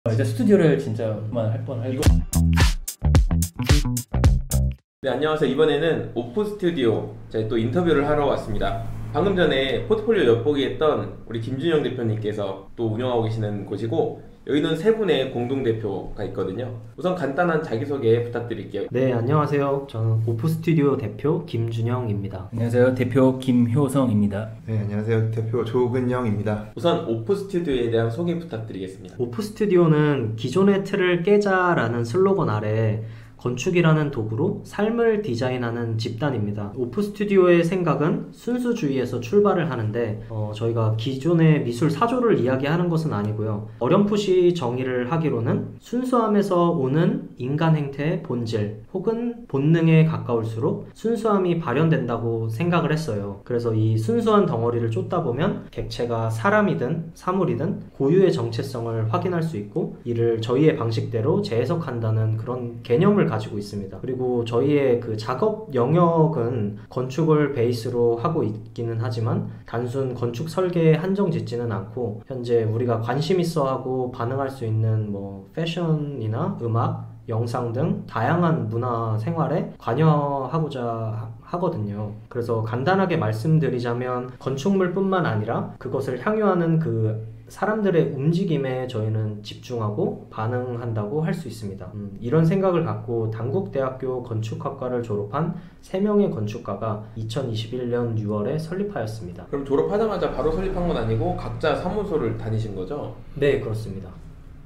이제 스튜디오를 진짜 그만할 뻔할 거. 네, 안녕하세요. 이번에는 오프 스튜디오 제가 또 인터뷰를 하러 왔습니다. 방금 전에 포트폴리오 엿보기 했던 우리 김준영 대표님께서 또 운영하고 계시는 곳이고, 여기는 세 분의 공동대표가 있거든요. 우선 간단한 자기소개 부탁드릴게요. 네, 안녕하세요. 저는 오프 스튜디오 대표 김준영입니다. 안녕하세요. 대표 김효성입니다. 네, 안녕하세요. 대표 조근영입니다. 우선 오프 스튜디오에 대한 소개 부탁드리겠습니다. 오프 스튜디오는 기존의 틀을 깨자라는 슬로건 아래 건축이라는 도구로 삶을 디자인하는 집단입니다. 오프 스튜디오의 생각은 순수주의에서 출발을 하는데 저희가 기존의 미술 사조를 이야기하는 것은 아니고요. 어렴풋이 정의를 하기로는 순수함에서 오는 인간 행태의 본질 혹은 본능에 가까울수록 순수함이 발현된다고 생각을 했어요. 그래서 이 순수한 덩어리를 쫓다 보면 객체가 사람이든 사물이든 고유의 정체성을 확인할 수 있고, 이를 저희의 방식대로 재해석한다는 그런 개념을 가지고 있습니다. 그리고 저희의 그 작업 영역은 건축을 베이스로 하고 있기는 하지만 단순 건축 설계에 한정 짓지는 않고, 현재 우리가 관심 있어 하고 반응할 수 있는 뭐 패션이나 음악, 영상 등 다양한 문화 생활에 관여하고자 하거든요. 그래서 간단하게 말씀드리자면 건축물뿐만 아니라 그것을 향유하는 그 사람들의 움직임에 저희는 집중하고 반응한다고 할 수 있습니다. 이런 생각을 갖고 단국대학교 건축학과를 졸업한 3명의 건축가가 2021년 6월에 설립하였습니다. 그럼 졸업하자마자 바로 설립한 건 아니고 각자 사무소를 다니신 거죠? 네, 그렇습니다.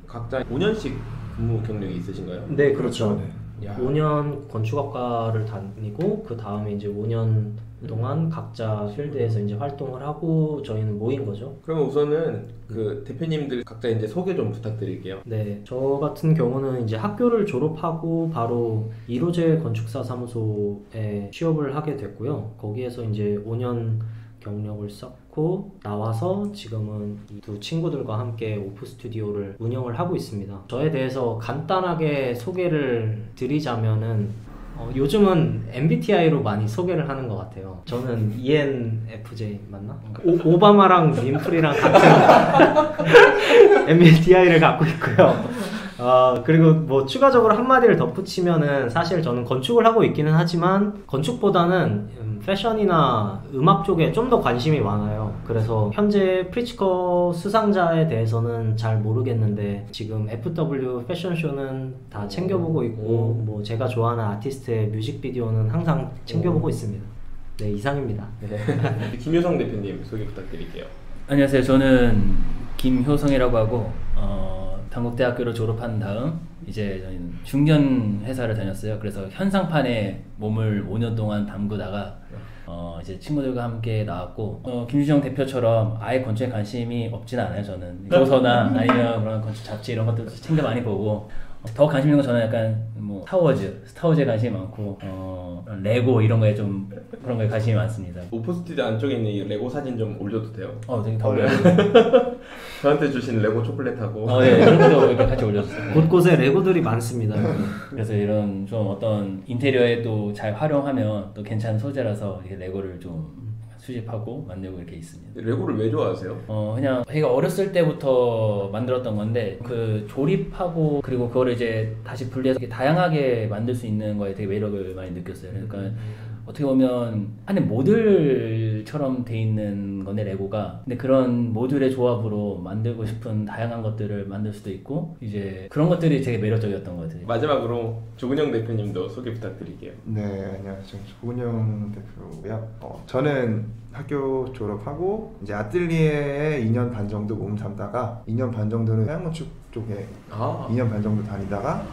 각자 5년씩 근무 경력이 있으신가요? 네, 그렇죠. 네. 야. 5년 건축학과를 다니고 그 다음에 이제 5년 동안 각자 필드에서 이제 활동을 하고 저희는 모인 거죠. 그러면 우선은 그 대표님들 각자 이제 소개 좀 부탁드릴게요. 네, 저 같은 경우는 이제 학교를 졸업하고 바로 이로제 건축사 사무소에 취업을 하게 됐고요. 거기에서 이제 5년 경력을 쌓고 나와서 지금은 이 두 친구들과 함께 오프 스튜디오를 운영을 하고 있습니다. 저에 대해서 간단하게 소개를 드리자면은 요즘은 MBTI로 많이 소개를 하는 것 같아요. 저는 ENFJ 맞나? 오바마랑 윈프리랑 같은 MBTI를 갖고 있고요. 그리고 뭐 추가적으로 한마디를 덧붙이면은 사실 저는 건축을 하고 있기는 하지만 건축보다는 패션이나 음악 쪽에 좀 더 관심이 많아요. 그래서 현재 프리츠커 수상자에 대해서는 잘 모르겠는데 지금 FW 패션쇼는 다 챙겨보고 있고, 뭐 제가 좋아하는 아티스트의 뮤직비디오는 항상 챙겨보고 있습니다. 네, 이상입니다. 네. 김효성 대표님 소개 부탁드릴게요. 안녕하세요. 저는 김효성이라고 하고 단국대학교를 졸업한 다음 이제 저희는 중견 회사를 다녔어요. 그래서 현상판에 몸을 5년 동안 담그다가 이제 친구들과 함께 나왔고, 김준영 대표처럼 아예 건축에 관심이 없진 않아요. 저는 도서나 아니면 그런 건축 잡지 이런 것들도 챙겨 많이 보고, 더 관심 있는 건 저는 약간 뭐 스타워즈에 관심이 많고 레고 이런 거에 좀 그런 거에 관심이 많습니다. 오프 스튜디오 안쪽에 있는 이 레고 사진 좀 올려도 돼요? 되게 더 올려요. 저한테 주신 레고 초콜릿하고. 네, 그런 것도 이렇게 같이 올려줬어요. 곳곳에 레고들이 많습니다. 그래서 이런 좀 어떤 인테리어에 또 잘 활용하면 또 괜찮은 소재라서 이렇게 레고를 좀 수집하고 만들고 이렇게 있습니다. 레고를 왜 좋아하세요? 그냥 저희가 어렸을 때부터 만들었던 건데, 그 조립하고 그리고 그거를 이제 다시 분리해서 이렇게 다양하게 만들 수 있는 거에 되게 매력을 많이 느꼈어요. 그러니까 어떻게 보면 안에 모듈처럼 돼 있는 건데 레고가, 근데 그런 모듈의 조합으로 만들고 싶은 다양한 것들을 만들 수도 있고, 이제 그런 것들이 되게 매력적이었던 것 같아요. 마지막으로 조근영 대표님도 소개 부탁드릴게요. 네, 안녕하세요. 조근영 대표고요. 저는 학교 졸업하고 이제 아뜰리에에 2년 반 정도 몸 담다가 2년 반 정도는 해양건축 쪽에 2년 반 정도 다니다가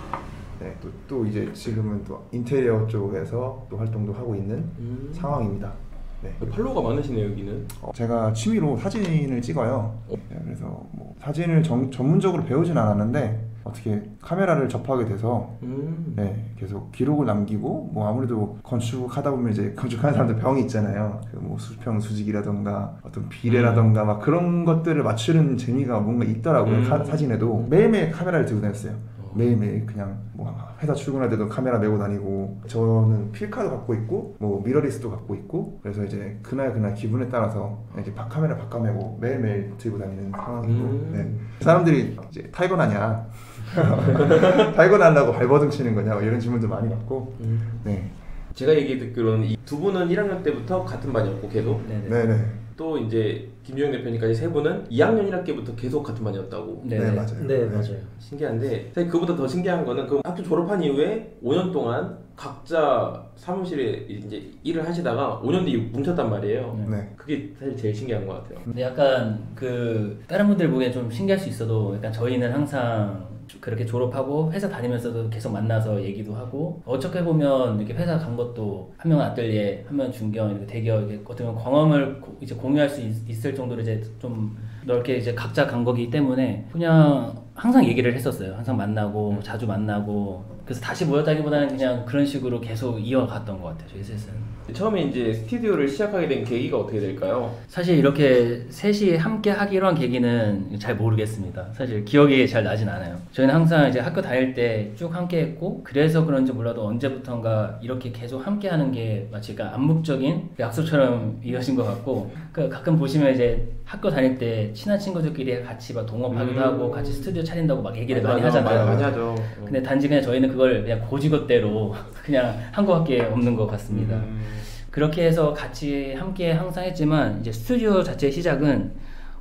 네, 또 이제 지금은 또 인테리어 쪽에서 또 활동도 하고 있는 상황입니다. 네. 팔로워가 많으시네요, 여기는. 제가 취미로 사진을 찍어요. 네, 그래서 뭐 사진을 전문적으로 배우진 않았는데 어떻게 카메라를 접하게 돼서 네, 계속 기록을 남기고, 뭐 아무래도 건축하다 보면 이제 건축하는 사람들 병이 있잖아요. 그 뭐 수평 수직이라던가 어떤 비례라던가 막 그런 것들을 맞추는 재미가 뭔가 있더라고요. 사진에도 매일매일 카메라를 들고 다녔어요. 매일매일 그냥 뭐 회사 출근할 때도 카메라 메고 다니고, 저는 필카도 갖고 있고 뭐 미러리스도 갖고 있고, 그래서 이제 그날 기분에 따라서 이제 카메라 바꿔매고 매일매일 들고 다니는 상황이고. 네. 사람들이 이제 탈건하냐 탈건한다고 발버둥 치는 거냐 이런 질문도 많이 받고. 네. 제가 얘기 듣기로는 이 두 분은 1학년 때부터 같은 반이었고 계속. 네네. 또 이제 김주영 대표님까지 세 분은 2학년 1학기부터 계속 같은 반이었다고. 네, 맞아요. 네, 맞아요. 신기한데 사실 그보다 더 신기한 거는 그 학교 졸업한 이후에 5년 동안 각자 사무실에 이제 일을 하시다가 5년 뒤에 뭉쳤단 말이에요. 네. 그게 사실 제일 신기한 것 같아요. 근데 약간 그 다른 분들 보기엔 좀 신기할 수 있어도 약간 저희는 항상 그렇게 졸업하고 회사 다니면서도 계속 만나서 얘기도 하고, 어떻게 보면 이렇게 회사 간 것도 한 명은 아뜰리에, 한 명은 중견, 이렇게 대기업, 이렇게 어떻게 보면 경험을 이제 공유할 수 있을 정도로 이제 좀 넓게 이제 각자 간 거기 때문에 그냥 항상 얘기를 했었어요. 항상 만나고 자주 만나고, 그래서 다시 모였다기보다는 그냥 그런 식으로 계속 이어갔던 것 같아요. 저희 셋은. 처음에 이제 스튜디오를 시작하게 된 계기가 어떻게 될까요? 사실 이렇게 셋이 함께 하기로 한 계기는 잘 모르겠습니다. 사실 기억이 잘 나진 않아요. 저희는 항상 이제 학교 다닐 때 쭉 함께 했고, 그래서 그런지 몰라도 언제부턴가 이렇게 계속 함께 하는 게 마치 그러니까 암묵적인 약속처럼 이어진 것 같고, 그러니까 가끔 보시면 이제 학교 다닐 때 친한 친구들끼리 같이 막 동업하기도 하고 같이 스튜디오 차린다고 막 얘기를 많이 하잖아요. 많이 하죠. 근데 단지 그냥 저희는 그걸 그냥 고지것대로 그냥 한 것밖에 없는 것 같습니다. 그렇게 해서 같이 함께 항상 했지만, 이제 스튜디오 자체의 시작은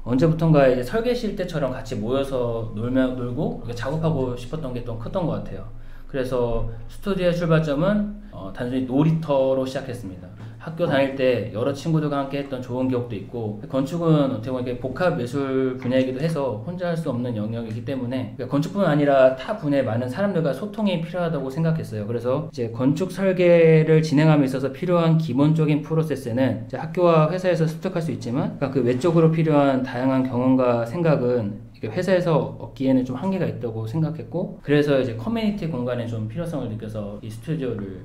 언제부턴가 이제 설계실 때처럼 같이 모여서 놀고 작업하고 싶었던 게 좀 컸던 것 같아요. 그래서 스튜디오의 출발점은 단순히 놀이터로 시작했습니다. 학교 다닐 때 여러 친구들과 함께 했던 좋은 기억도 있고, 건축은 어떻게 보면 복합 예술 분야이기도 해서 혼자 할 수 없는 영역이기 때문에 건축뿐 아니라 타 분야의 많은 사람들과 소통이 필요하다고 생각했어요. 그래서 이제 건축 설계를 진행함에 있어서 필요한 기본적인 프로세스는 이제 학교와 회사에서 습득할 수 있지만, 그 외적으로 필요한 다양한 경험과 생각은 회사에서 얻기에는 좀 한계가 있다고 생각했고, 그래서 이제 커뮤니티 공간에 좀 필요성을 느껴서 이 스튜디오를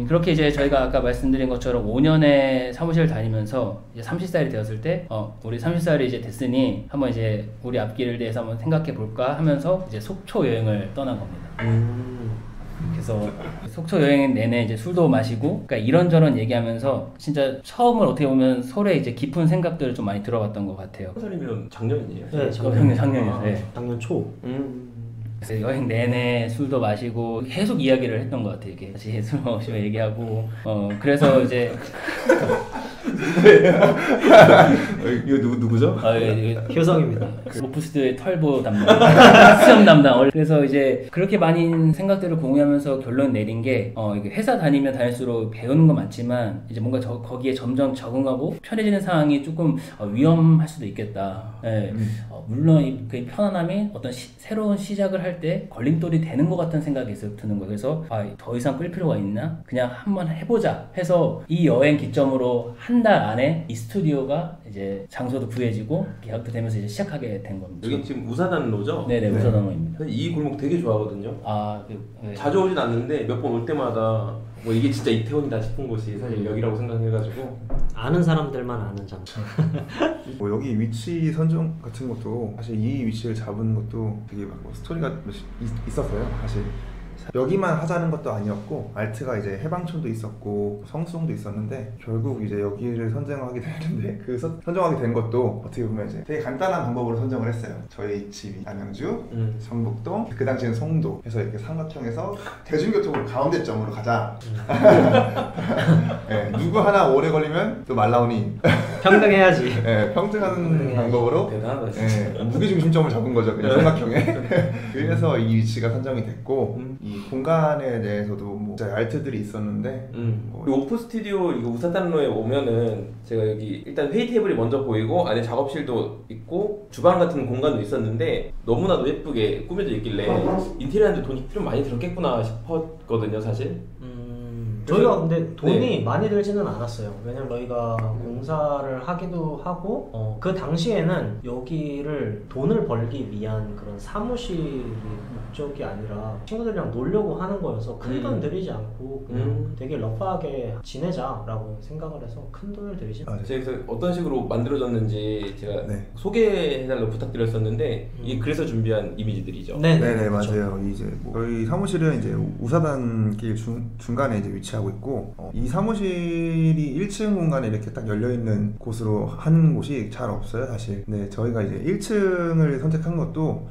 그렇게 이제 저희가 아까 말씀드린 것처럼 5년의 사무실을 다니면서 이제 30살이 되었을 때 우리 30살이 이제 됐으니 한번 이제 우리 앞길을 대해서 한번 생각해 볼까 하면서 이제 속초 여행을 떠난 겁니다. 그래서 속초 여행 내내 이제 술도 마시고, 그러니까 이런저런 얘기하면서 진짜 처음으로 어떻게 보면 서로의 이제 깊은 생각들을 좀 많이 들어봤던 것 같아요. 1살이면 작년이에요? 네, 작년이요. 네. 작년 초. 그래서 여행 내내 술도 마시고 계속 이야기를 했던 것 같아요. 이게 같이 술 마시며 얘기하고, 그래서 이제 이거 누구죠? 효성입니다. 오프스튜디오의 털보 담당, 수염 담당. 그래서 이제 그렇게 많은 생각들을 공유하면서 결론 내린 게, 이게 회사 다니면 다닐수록 배우는 건 많지만 이제 뭔가 거기에 점점 적응하고 편해지는 상황이 조금 위험할 수도 있겠다. 네. 물론 그 편안함이 어떤 새로운 시작을 할 때 걸림돌이 되는 것 같은 생각이 드는 거예요. 그래서 더 이상 끌 필요가 있나? 그냥 한번 해보자 해서 이 여행 기점으로 한 달 안에 이 스튜디오가 이제 장소도 구해지고 계약도 되면서 이제 시작하게 된 겁니다. 여기 지금 우사단로죠? 네네, 우사단로입니다. 이 골목 되게 좋아하거든요. 네. 자주 오진 않는데 몇 번 올 때마다 뭐 이게 진짜 이태원이다 싶은 곳이 사실 여기라고 생각해가지고. 아는 사람들만 아는 장소. 뭐 여기 위치 선정 같은 것도 사실 이 위치를 잡은 것도 되게 뭐 스토리가 있었어요. 사실 여기만 하자는 것도 아니었고, 알트가 이제 해방촌도 있었고 성수동도 있었는데 결국 이제 여기를 선정하게 되는데, 그 선정하게 된 것도 어떻게 보면 이제 되게 간단한 방법으로 선정을 했어요. 저희 집이 남양주, 성북동, 그 당시에는 송도 해서 이렇게 삼각형에서 대중교통으로 가운데점으로 가자. 네, 누구 하나 오래 걸리면 또 말 나오니 평등해야지. 네, 평등하는 방법으로 대단하다 진짜. 무게중심점을 잡은 거죠, 그냥 삼각형에. 그래서 이 위치가 선정이 됐고, 이 공간에 대해서도 뭐 알트들이 있었는데, 그리고 오프 스튜디오 이거 우사단로에 오면은 제가 여기 일단 회의 테이블이 먼저 보이고 안에 작업실도 있고 주방 같은 공간도 있었는데 너무나도 예쁘게 꾸며져 있길래 인테리어하는데 돈이 좀 많이 들었겠구나 싶었거든요, 사실. 저희가 근데 돈이 네. 많이 들지는 않았어요. 왜냐면 저희가 공사를 하기도 하고 그 당시에는 여기를 돈을 벌기 위한 그런 사무실이 목적이 아니라 친구들이랑 놀려고 하는 거여서 큰 돈 들이지 않고 그냥 되게 러프하게 지내자라고 생각을 해서 큰 돈을 들이지 않아요. 그래서 어떤 식으로 만들어졌는지 제가 네. 소개해달라고 부탁드렸었는데 이게 그래서 준비한 이미지들이죠. 네네 맞아요. 이제 뭐 저희 사무실은 이제 우사단길 중간에 이제 위치하고 있고 이 사무실이 1층 공간에 이렇게 딱 열려 있는 곳으로 한 곳이 잘 없어요 사실. 네 저희가 이제 1층을 선택한 것도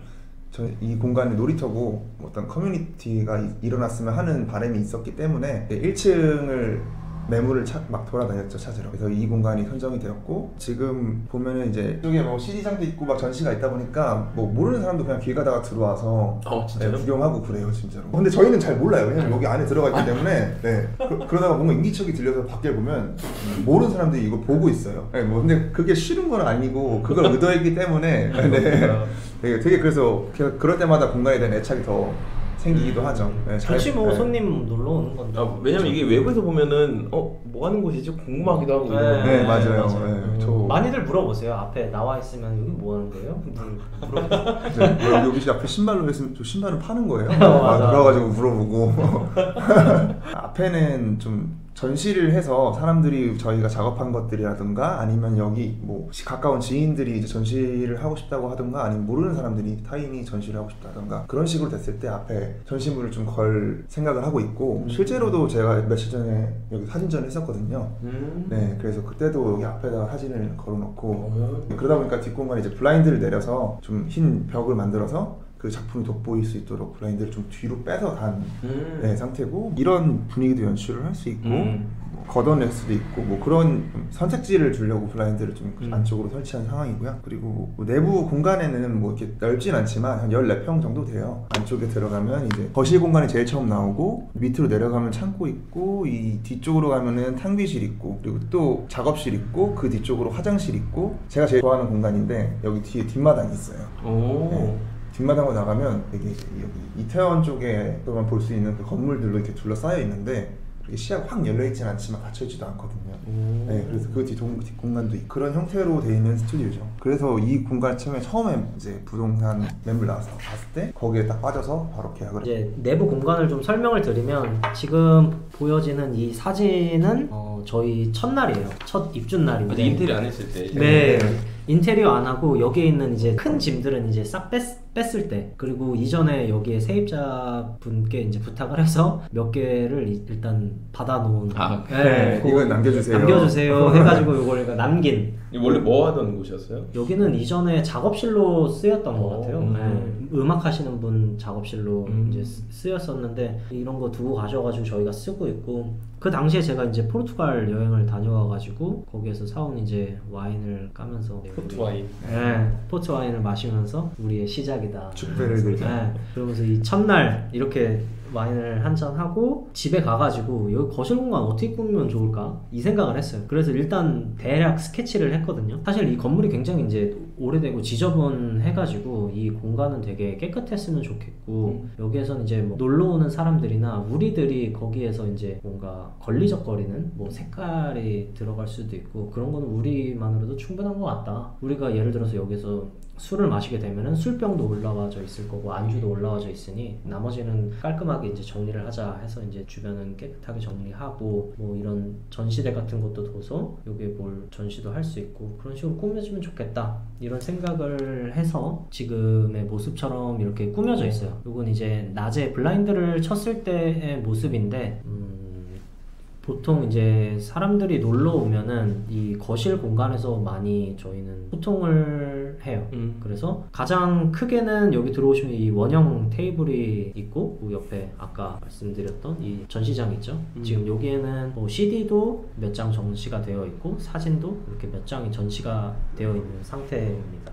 이 공간이 놀이터고 어떤 커뮤니티가 일어났으면 하는 바람이 있었기 때문에 1층을 매물을 막 돌아다녔죠 찾으러. 그래서 이 공간이 선정이 되었고 지금 보면은 이제 이쪽에 뭐 CD장도 있고 막 전시가 있다 보니까 뭐 모르는 사람도 그냥 길 가다가 들어와서 네, 구경하고 그래요 진짜로. 근데 저희는 잘 몰라요. 왜냐면 여기 안에 들어가 있기 때문에 네. 그러다가 뭔가 인기척이 들려서 밖에 보면 모르는 사람들이 이거 보고 있어요. 네, 뭐 근데 그게 싫은 건 아니고 그걸 의도했기 때문에 네. 되게 그래서 그럴 때마다 공간에 대한 애착이 더 생기기도 하죠. 네, 그렇지 뭐 손님 놀러 오는 건데. 왜냐면 이게 외부에서 보면은 뭐 하는 곳이지 궁금하기도 하고. 네 맞아요. 네, 많이들 물어보세요. 앞에 나와 있으면 여기 뭐 하는 거예요? 네, 여기 앞에 신발로 했으면 저 신발은 파는 거예요? 맞아. 들어가지고 물어보고 앞에는 좀 전시를 해서 사람들이 저희가 작업한 것들이라든가 아니면 여기 뭐 가까운 지인들이 이제 전시를 하고 싶다고 하든가 아니면 모르는 사람들이 타인이 전시를 하고 싶다든가 그런 식으로 됐을 때 앞에 전시물을 좀 걸 생각을 하고 있고 실제로도 제가 며칠 전에 여기 사진전을 했었거든요. 네, 그래서 그때도 여기 앞에다가 사진을 걸어놓고 그러다 보니까 뒷공간에 이제 블라인드를 내려서 좀 흰 벽을 만들어서 그 작품이 돋보일 수 있도록 블라인드를 좀 뒤로 빼서 단 네, 상태고 이런 분위기도 연출을 할 수 있고 뭐 걷어낼 수도 있고 뭐 그런 선택지를 주려고 블라인드를 좀 안쪽으로 설치한 상황이고요. 그리고 뭐 내부 공간에는 뭐 이렇게 넓진 않지만 한 14평 정도 돼요. 안쪽에 들어가면 이제 거실 공간이 제일 처음 나오고 밑으로 내려가면 창고 있고 이 뒤쪽으로 가면은 탕비실 있고 그리고 또 작업실 있고 그 뒤쪽으로 화장실 있고 제가 제일 좋아하는 공간인데 여기 뒤에 뒷마당이 있어요. 네. 뒷마당으로 나가면 여기 이태원 쪽에서만 볼 수 있는 그 건물들로 이렇게 둘러싸여 있는데 시야가 확 열려있진 않지만 닫혀있지도 않거든요. 네, 그래서 그 뒷공간도 그런 형태로 되어 있는 스튜디오죠. 그래서 이 공간 처음에 이제 부동산 매물 나와서 봤을 때 거기에 딱 빠져서 바로 계약을 이제 내부 공간을 좀 설명을 드리면 지금 보여지는 이 사진은 저희 첫날이에요. 첫 입주 날인데 인테리어 안 했을 때. 네. 인테리어 안 하고 여기에 있는 이제 큰 짐들은 이제 싹 뺐을 때 그리고 이전에 여기에 세입자 분께 이제 부탁을 해서 몇 개를 일단 받아놓은 네, 이건 남겨주세요 해가지고 이걸 남긴. 원래 뭐 하던 곳이었어요? 여기는 이전에 작업실로 쓰였던 것 같아요. 음악 하시는 분 작업실로 이제 쓰였었는데 이런 거 두고 가셔가지고 저희가 쓰고 있고 그 당시에 제가 이제 포르투갈 여행을 다녀와가지고 거기에서 사온 이제 와인을 까면서 포트 와인. 네, 포트 와인을 마시면서 우리의 시작이다. 축배를 들자. 네, 그러면서 이 첫날 이렇게 와인을 한잔 하고 집에 가가지고 여기 거실 공간 어떻게 꾸미면 좋을까 이 생각을 했어요. 그래서 일단 대략 스케치를 했거든요. 사실 이 건물이 굉장히 이제 오래되고 지저분해가지고 이 공간은 되게 깨끗했으면 좋겠고 여기에서는 이제 뭐 놀러 오는 사람들이나 우리들이 거기에서 이제 뭔가 걸리적거리는 뭐 색깔이 들어갈 수도 있고 그런 거는 우리만으로도 충분한 것 같다. 우리가 예를 들어서 여기서 술을 마시게 되면은 술병도 올라와져 있을 거고 안주도 올라와져 있으니 나머지는 깔끔하게 이제 정리를 하자 해서 이제 주변은 깨끗하게 정리하고 뭐 이런 전시대 같은 것도 둬서 여기에 뭘 전시도 할 수 있고 그런 식으로 꾸며지면 좋겠다 이런 생각을 해서 지금의 모습처럼 이렇게 꾸며져 있어요. 이건 이제 낮에 블라인드를 쳤을 때의 모습인데 보통 이제 사람들이 놀러 오면은 이 거실 공간에서 많이 저희는 소통을 해요. 그래서 가장 크게는 여기 들어오시면 이 원형 테이블이 있고 그 옆에 아까 말씀드렸던 이 전시장 있죠. 지금 여기에는 뭐 CD도 몇 장 전시가 되어 있고 사진도 이렇게 몇 장이 전시가 되어 있는 상태입니다.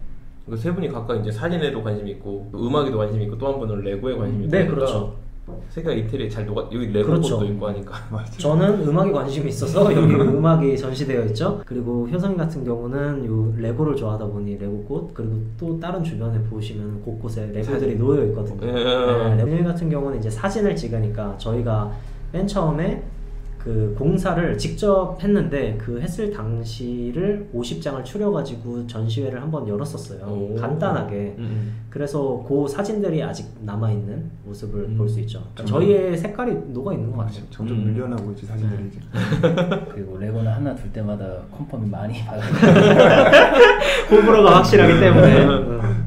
세 분이 각각 이제 사진에도 관심이 있고 음악에도 관심이 있고 또 한 분은 레고에 관심이 있고 네, 그렇죠. 세계가 이태리에 잘 녹아 여기 레고 그렇죠. 것도 있고 하니까. 저는 음악에 관심이 있어서 여기 음악이 전시되어 있죠. 그리고 효성이 같은 경우는 요 레고를 좋아하다 보니 레고꽃 그리고 또 다른 주변에 보시면 곳곳에 레고들이 놓여 있거든요. 네, 레고 같은 경우는 이제 사진을 찍으니까 저희가 맨 처음에 그 공사를 직접 했는데 그 했을 당시를 50장을 추려가지고 전시회를 한번 열었었어요. 간단하게. 그래서 그 사진들이 아직 남아있는 모습을 볼 수 있죠. 저희의 색깔이 녹아있는 것 같아요. 점점 밀려나고 있지 사진들이 이제. 그리고 레고는 하나 둘 때마다 컨펌이 많이 받아요. 호불호가 확실하기 때문에.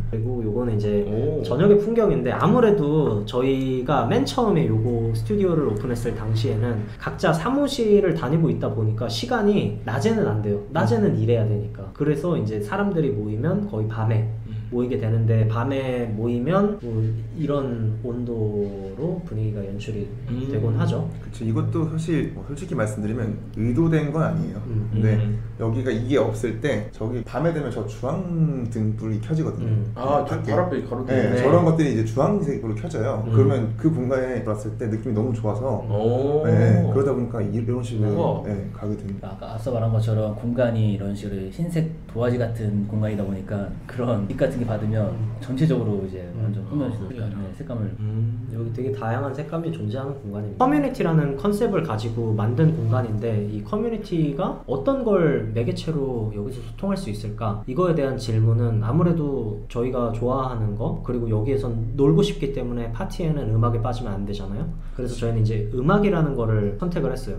그리고 요거는 이제 저녁의 풍경인데 아무래도 저희가 맨 처음에 요거 스튜디오를 오픈했을 당시에는 각자 사무실을 다니고 있다 보니까 시간이 낮에는 안 돼요. 낮에는 일해야 되니까. 그래서 이제 사람들이 모이면 거의 밤에 모이게 되는데 밤에 모이면 뭐 이런 온도로 분위기가 연출이 되곤 하죠. 그렇죠. 이것도 사실 뭐 솔직히 말씀드리면 의도된 건 아니에요. 근데 여기가 이게 없을 때 저기 밤에 되면 저 주황 등불이 켜지거든요. 아, 바로 앞에 가로등. 네, 저런 것들이 이제 주황색으로 켜져요. 그러면 그 공간에 들어왔을 때 느낌이 너무 좋아서 네, 그러다 보니까 이런 식으로 네, 가게 됩니다. 아까 앞서 말한 것처럼 공간이 이런 식으로 흰색 도화지 같은 공간이다 보니까 그런 빛 같은 게 받으면 전체적으로 이제 완전 꾸며지는 색감을 여기 되게 다양한 색감이 존재하는 공간입니다. 커뮤니티라는 컨셉을 가지고 만든 공간인데 이 커뮤니티가 어떤 걸 매개체로 여기서 소통할 수 있을까? 이거에 대한 질문은 아무래도 저희가 좋아하는 거 그리고 여기에선 놀고 싶기 때문에 파티에는 음악이 빠지면 안 되잖아요. 그래서 저희는 이제 음악이라는 거를 선택을 했어요.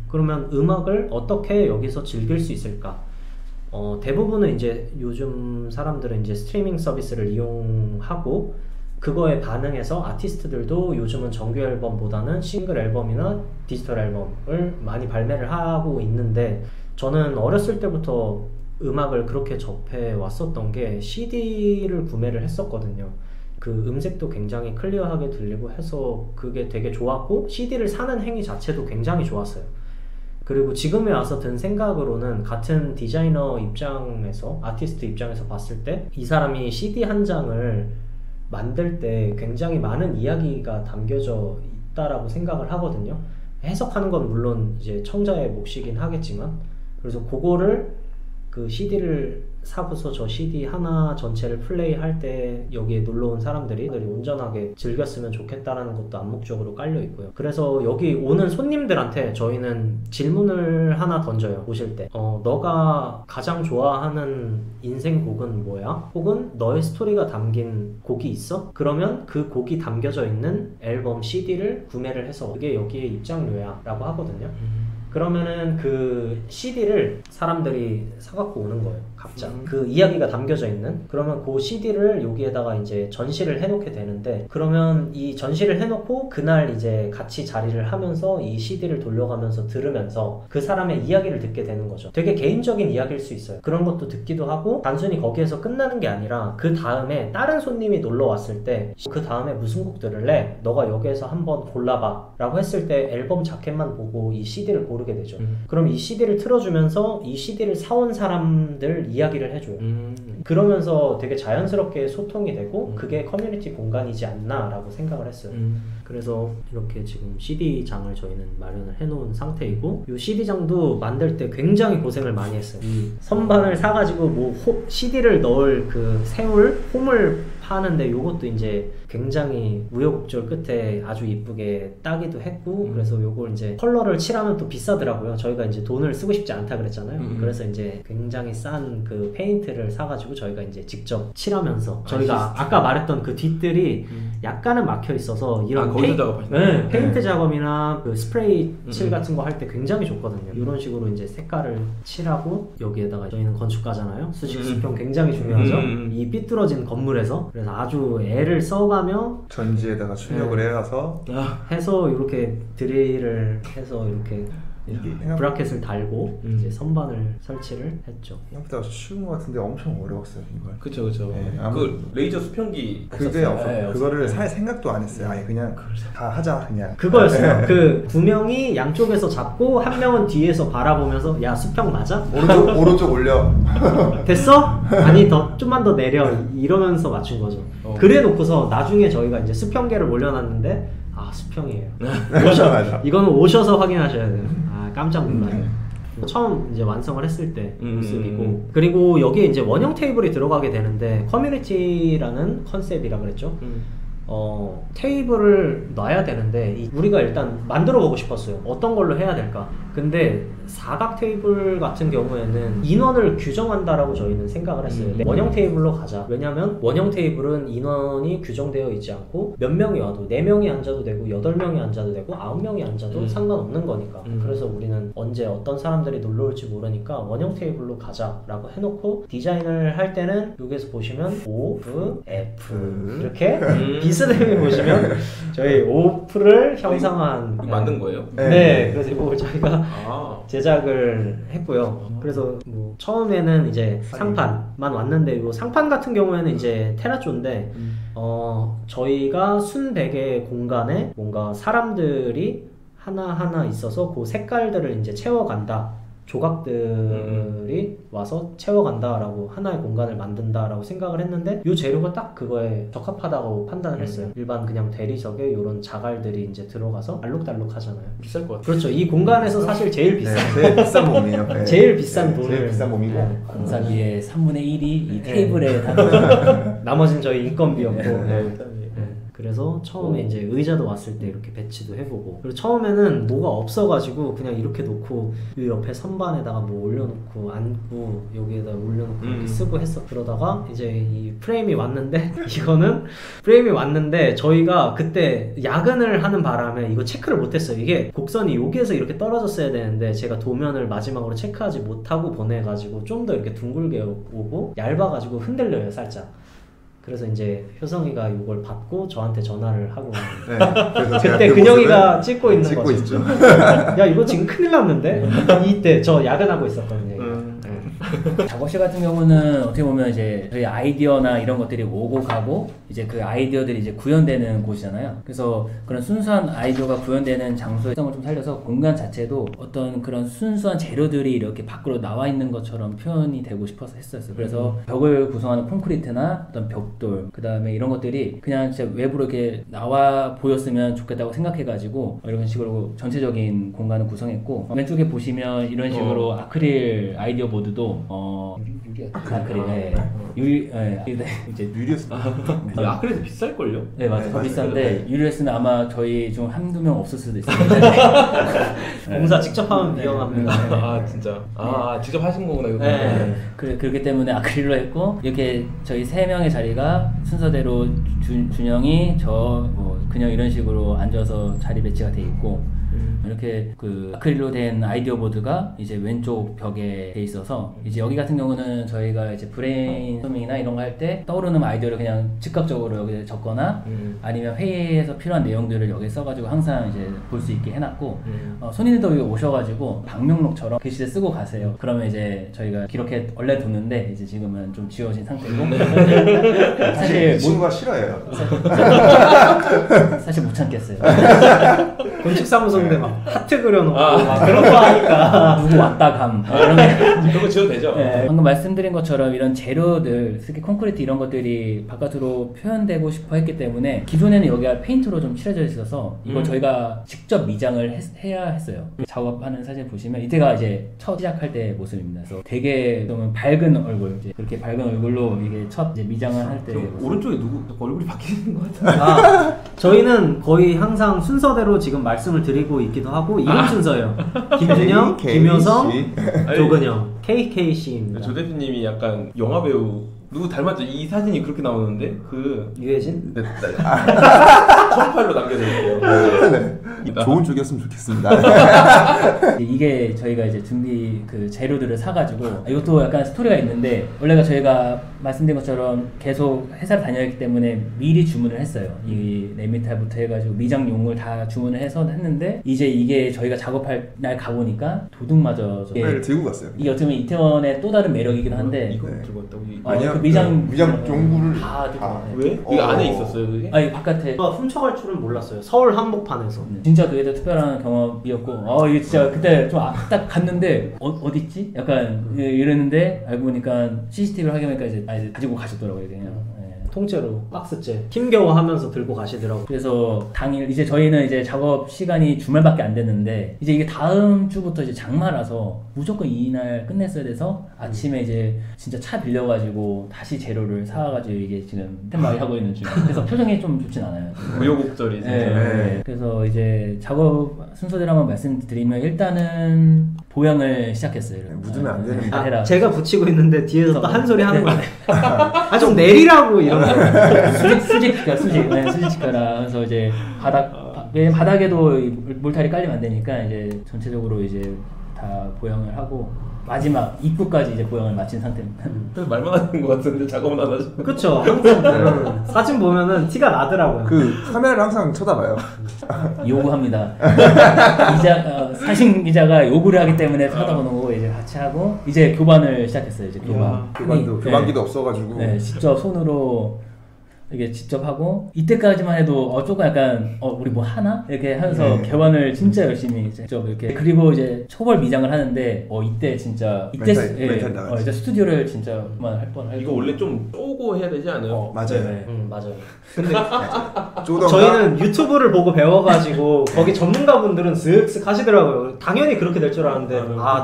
그러면 음악을 어떻게 여기서 즐길 수 있을까? 대부분은 이제 요즘 사람들은 이제 스트리밍 서비스를 이용하고 그거에 반응해서 아티스트들도 요즘은 정규 앨범보다는 싱글 앨범이나 디지털 앨범을 많이 발매를 하고 있는데 저는 어렸을 때부터 음악을 그렇게 접해 왔었던 게 CD를 구매를 했었거든요. 그 음색도 굉장히 클리어하게 들리고 해서 그게 되게 좋았고 CD를 사는 행위 자체도 굉장히 좋았어요. 그리고 지금에 와서 든 생각으로는 같은 디자이너 입장에서 아티스트 입장에서 봤을 때 이 사람이 CD 한 장을 만들 때 굉장히 많은 이야기가 담겨져 있다라고 생각을 하거든요. 해석하는 건 물론 이제 청자의 몫이긴 하겠지만 그래서 그거를 그 CD를 사고서 저 CD 하나 전체를 플레이할 때 여기에 놀러온 사람들이 온전하게 즐겼으면 좋겠다라는 것도 암묵적으로 깔려 있고요. 그래서 여기 오는 손님들한테 저희는 질문을 하나 던져요. 오실 때 너가 가장 좋아하는 인생곡은 뭐야? 혹은 너의 스토리가 담긴 곡이 있어? 그러면 그 곡이 담겨져 있는 앨범 CD를 구매를 해서 그게 여기에 입장료야 라고 하거든요. 그러면은 그 CD를 사람들이 사갖고 오는 거예요. 각자 그 이야기가 담겨져 있는. 그러면 그 CD를 여기에다가 이제 전시를 해놓게 되는데 그러면 이 전시를 해놓고 그날 이제 같이 자리를 하면서 이 CD를 돌려가면서 들으면서 그 사람의 이야기를 듣게 되는 거죠. 되게 개인적인 이야기일 수 있어요. 그런 것도 듣기도 하고 단순히 거기에서 끝나는 게 아니라 그 다음에 다른 손님이 놀러 왔을 때 그 다음에 무슨 곡 들을래? 너가 여기에서 한번 골라봐 라고 했을 때 앨범 자켓만 보고 이 CD를 고르게 되죠. 그럼 이 CD를 틀어주면서 이 CD를 사온 사람들 이야기를 해줘요. 그러면서 되게 자연스럽게 소통이 되고 그게 커뮤니티 공간이지 않나 라고 생각을 했어요. 그래서 이렇게 지금 CD장을 저희는 마련을 해놓은 상태이고 이 CD장도 만들 때 굉장히 고생을 많이 했어요. 이 선반을 사가지고 뭐 CD를 넣을 그 세울 홈을 파는데 요것도 이제 굉장히 우여곡절 끝에 아주 이쁘게 따기도 했고 그래서 요걸 이제 컬러를 칠하면 또 비싸더라고요. 저희가 이제 돈을 쓰고 싶지 않다 그랬잖아요. 그래서 이제 굉장히 싼 그 페인트를 사가지고 저희가 이제 직접 칠하면서 저희가 아까 말했던 그 뒷들이 약간은 막혀 있어서 이런 페인트 작업이나 그 스프레이 칠 같은 거 할 때 굉장히 좋거든요. 이런 식으로 이제 색깔을 칠하고 여기에다가 저희는 건축가잖아요. 수직 수평 굉장히 중요하죠. 이 삐뚤어진 건물에서 그래서 아주 애를 써가며 전지에다가 출력을 해서 이렇게 드릴을 해서 이렇게 브라켓을 달고 이제 선반을 설치를 했죠. 생각보다 쉬운 것 같은데 엄청 어려웠어요 이걸. 그쵸. 네, 그 레이저 수평기 그게 없었어요. 그거를 살 생각도 안 했어요. 아예 그냥 다 하자 그냥. 그거였어요. 그 두 명이 양쪽에서 잡고 한 명은 뒤에서 바라보면서 야 수평 맞아? 오른쪽 올려. 됐어? 아니 좀만 더 내려 이러면서 맞춘 거죠. 그래 놓고서 나중에 저희가 이제 수평계를 올려놨는데 수평이에요. 맞아. 이거는 오셔서 확인하셔야 돼요. 깜짝 놀라요. 처음 이제 완성을 했을 때 모습이고 그리고 여기에 이제 원형 테이블이 들어가게 되는데 커뮤니티라는 컨셉이라 그랬죠. 테이블을 놔야 되는데 우리가 일단 만들어 보고 싶었어요. 어떤 걸로 해야 될까? 근데 사각 테이블 같은 경우에는 인원을 규정한다라고 저희는 생각을 했어요. 원형 테이블로 가자. 왜냐면 원형 테이블은 인원이 규정되어 있지 않고 몇 명이 와도 4명이 앉아도 되고 8명이 앉아도 되고 9명이 앉아도 상관없는 거니까. 그래서 우리는 언제 어떤 사람들이 놀러 올지 모르니까 원형 테이블로 가자라고 해놓고 디자인을 할 때는 여기서 보시면 O, F 이렇게 비스듬히 보시면 저희 OF를 형상한 만든 거예요? 네, 그래서 이걸 저희가 제작을 했고요. 그래서 뭐 처음에는 이제 상판만 왔는데 이 상판 같은 경우에는 이제 테라조인데 저희가 순백의 공간에 뭔가 사람들이 하나하나 있어서 그 색깔들을 이제 채워간다. 조각들이 와서 채워간다라고 하나의 공간을 만든다라고 생각을 했는데 이 재료가 딱 그거에 적합하다고 판단을 했어요. 일반 그냥 대리석에 이런 자갈들이 이제 들어가서 알록달록 하잖아요. 비쌀 것 같아요. 그렇죠. 이 공간에서 사실 제일 비싼 제일 비싼 몸이에요. 네. 제일 비싼 돈을 제일 비싼 몸이고 공사비의 3분의 1이 이 테이블에 다 나머지는 저희 인건비였고 네. 그래서 처음에 이제 의자도 왔을 때 이렇게 배치도 해보고 그리고 처음에는 뭐가 없어가지고 그냥 이렇게 놓고 이 옆에 선반에다가 뭐 올려놓고 앉고 여기에다 올려놓고 이렇게 쓰고 했어. 그러다가 이제 이 프레임이 왔는데 이거는 프레임이 왔는데 저희가 그때 야근을 하는 바람에 이거 체크를 못했어요. 이게 곡선이 여기에서 이렇게 떨어졌어야 되는데 제가 도면을 마지막으로 체크하지 못하고 보내가지고 좀 더 이렇게 둥글게 오고 얇아가지고 흔들려요 살짝. 그래서 이제 효성이가 이걸 받고 저한테 전화를 하고 그때 근영이가 찍고 있는 거죠. 있죠. 야 이거 지금 큰일 났는데 이때 저 야근하고 있었거든요. 작업실 같은 경우는 어떻게 보면 이제 저희 아이디어나 이런 것들이 오고 가고 이제 그 아이디어들이 이제 구현되는 곳이잖아요. 그래서 그런 순수한 아이디어가 구현되는 장소의 특성을 좀 살려서 공간 자체도 어떤 그런 순수한 재료들이 이렇게 밖으로 나와 있는 것처럼 표현이 되고 싶어서 했었어요. 그래서 벽을 구성하는 콘크리트나 어떤 벽돌 그 다음에 이런 것들이 그냥 진짜 외부로 이렇게 나와 보였으면 좋겠다고 생각해가지고 이런 식으로 전체적인 공간을 구성했고 왼쪽에 보시면 이런 식으로 아크릴 아이디어 보드도 아크릴 이제 유리였어. 아크릴도 비쌀걸요? 네 맞아요. 더 비싼데 유리에스는 아마 저희 중 한두 명 없을 수도 있어요. 공사 직접 하면 위험합니다. 아 진짜. 직접 하신 거구나 이거. 그렇기 때문에 아크릴로 했고 이렇게 저희 3명의 자리가 순서대로 준영이 뭐 그냥 이런 식으로 앉아서 자리 배치가 돼 있고 이렇게 그 아크릴로 된 아이디어 보드가 이제 왼쪽 벽에 돼 있어서 이제 여기 같은 경우는 저희가 이제 브레인스토밍이나 이런 거 할 때 떠오르는 아이디어를 그냥 즉각적으로 여기에 적거나 아니면 회의에서 필요한 내용들을 여기에 써가지고 항상 이제 볼 수 있게 해놨고 손님들도 여기 오셔가지고 방명록처럼 글씨를 쓰고 가세요. 그러면 이제 저희가 기록해 원래 뒀는데 이제 지금은 좀 지워진 상태고 사실 친구가 싫어해요. 사실 못 참겠어요. 건축사무소인데 막 하트 그려놓고 막 그런 거 하니까 누구 왔다 감 그런 거 지어도 되죠? 네, 방금 말씀드린 것처럼 이런 재료들 특히 콘크리트 이런 것들이 바깥으로 표현되고 싶어 했기 때문에 기존에는 여기가 페인트로 좀 칠해져 있어서 이걸 저희가 직접 미장을 해야 했어요. 작업하는 사진 보시면 이때가 이제 첫 시작할 때 모습입니다. 그래서 되게 좀 밝은 얼굴 이제 그렇게 밝은 얼굴로 이게 첫 이제 미장을 할 때 오른쪽에 누구 얼굴이 바뀌는 것 같아요. 저희는 거의 항상 순서대로 지금 말씀을 드리고 있기도 하고 이름 순서예요. 김준영, 김효성, 조근영, KKC입니다. 조 대표님이 약간 영화 배우 누구 닮았죠? 이 사진이 그렇게 나오는데 유해진? 네, 첨파일로 남겨드릴게요. 네. 좋은 쪽이었으면 좋겠습니다. 이게 저희가 이제 준비 그 재료들을 사가지고 이것도 약간 스토리가 있는데 원래가 저희가 말씀드린 것처럼 계속 회사를 다녔기 때문에 미리 주문을 했어요. 이 레미탈부터 해가지고 미장용을 다 주문을 해서 했는데 이제 이게 저희가 작업할 날 가보니까 도둑마저 들고 갔어요. 이게 어쩌면 이태원의 또 다른 매력이긴 한데 이거 들고 왔다고? 아니요. 그 미장 용구를 다 왜? 이거 안에 있었어요 그게? 아니 바깥에 훔쳐갈 줄은 몰랐어요. 서울 한복판에서. 진짜 그게 특별한 경험이었고 이게 진짜 그때 좀 딱 갔는데 어딨지? 약간 이랬는데 알고 보니까 CCTV를 확인하니까 이제 가지고 가셨더라고요 그냥. 통째로 박스째 힘겨워 하면서 들고 가시더라고요. 그래서 당일 이제 저희는 이제 작업 시간이 주말밖에 안 됐는데 이제 이게 다음 주부터 이제 장마라서 무조건 이날 끝냈어야 돼서 아침에 이제 진짜 차 빌려가지고 다시 재료를 사와가지고 이게 지금 스탠바이 하고 있는 중. 그래서 표정이 좀 좋진 않아요. 우여곡절이 진짜. 네. 그래서 이제 작업 순서대로 한번 말씀드리면 일단은 보양을 시작했어요. 묻으면 안 되는 거. 해라. 제가 붙이고 있는데 뒤에서 또 한 소리 하는 네. 거네. 아 좀 내리라고 이런 거. 수직시켜라. 그래서 이제 바닥에도 몰탈이 깔리면 안 되니까 이제 전체적으로 이제 다 보양을 하고 마지막 입구까지 이제 보양을 마친 상태입니다. 말만 하는 것 같은데 작업은 안 하죠. 그쵸. 항상 사진 보면은 티가 나더라고요. 그 카메라를 항상 쳐다봐요. 요구합니다. 사신 기자가 요구를 하기 때문에 쳐다보는 거고 이제 같이 하고 이제 교반을 시작했어요. 이제 교반. 교반기도 없어가지고. 네, 직접 손으로 이게 직접 하고 이때까지만 해도 조금 약간 우리 뭐 하나 이렇게 하면서 개관을 진짜 열심히 직접 이렇게 그리고 이제 초벌 미장을 하는데 이때 진짜 멘탈 이제 스튜디오를 진짜 할 뻔할 이거 원래 좀 쪼고 해야 되지 않아요? 맞아요. 네. 맞아요. 근데 저희는 유튜브를 보고 배워가지고 거기 전문가분들은 슥슥 하시더라고요. 당연히 그렇게 될 줄 알았는데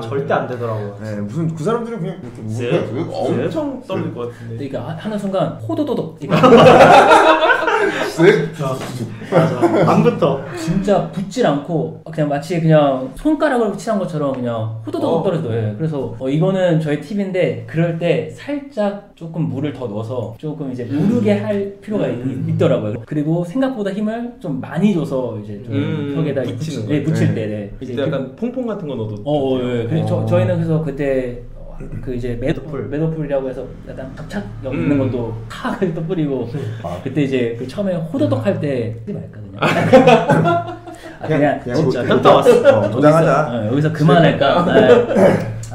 절대 안 되더라고요. 네, 무슨 그 사람들은 그냥 이렇게 엄청 떨릴 것 같은데. 그러니까 하는 순간 호도도독 맞아. 안부터 진짜 붙질 않고 그냥 마치 그냥 손가락으로 칠한 것처럼 그냥 호도도독 떨어져요. 그래서 이거는 저의 팁인데 그럴 때 살짝 조금 물을 더 넣어서 조금 이제 무르게 할 필요가 있더라고요. 그리고 생각보다 힘을 좀 많이 줘서 이제 좀 벽에다 붙일 때 이제 약간 퐁퐁 같은 거 넣어도. 예. 그래서 저희는 그래서 그때 그 이제 매도풀이라고 해서 약간 ገብ착 있는 것도 탁 또 뿌리고 그때 이제 그 처음에 호도독 할 때 쓰지 말까 그냥 진짜 현타 왔어. 도장하자. 여기서 그만할까.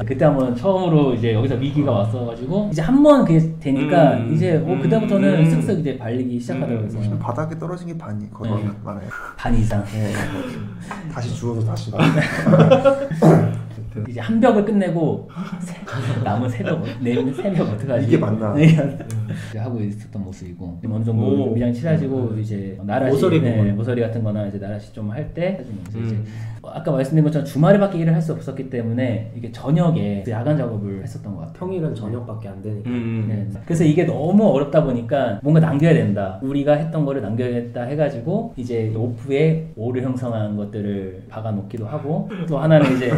그때 한번 처음으로 이제 여기서 위기가 왔어가지고 이제 한 번 그게 되니까 이제 그때부터는 쓱쓱 이제 발리기 시작하더라고요. 바닥에 떨어진 게 반이 거의 많아요. 반 이상. 다시 주워서 다시. 이제 한 벽을 끝내고 남은 세 벽 어떡하지? 이게 맞나? 하고 있었던 모습이고 어느 정도 미장 칠해지고 이제 나라시 모서리 같은 거나 이제 나라시 좀 할 때 이제 아까 말씀드린 것처럼 주말에밖에 일을 할 수 없었기 때문에 이게 저녁에 야간 작업을 했었던 것 같아요. 평일은 저녁밖에 안 되니까. 네. 그래서 이게 너무 어렵다 보니까 뭔가 남겨야 된다. 우리가 했던 거를 남겨야겠다 해가지고 이제 오프에 오를 형성한 것들을 박아놓기도 하고 또 하나는 이제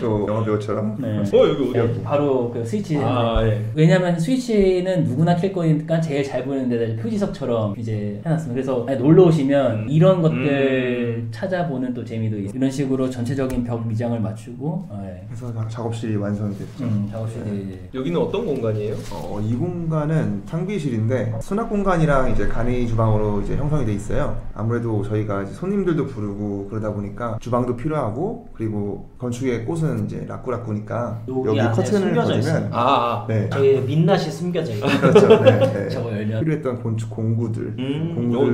또 영화 배우처럼. 네. 여기 어디야? 바로 그 스위치. 예. 왜냐면 스위치는 누구나 킬 거니까 제일 잘 보이는 데다 표지석처럼 이제 해놨습니다. 그래서 놀러 오시면 이런 것들 찾아보는 또 재미도 있어요. 이런 식으로 전체적인 벽 미장을 맞추고 그래서 작업실이 완성이 됐죠. 작업실이 여기는 어떤 공간이에요? 이 공간은 탕비실인데 수납 공간이랑 이제 간이 주방으로 이제 형성이 돼 있어요. 아무래도 저희가 이제 손님들도 부르고 그러다 보니까 주방도 필요하고 그리고 건축의 꽃은 이제 라꾸라꾸니까 여기 커튼을 걷으면 네. 저희 민낯이 숨겨져 있어요. 그렇죠. 네. 저거 열면 필요했던 건축 공구들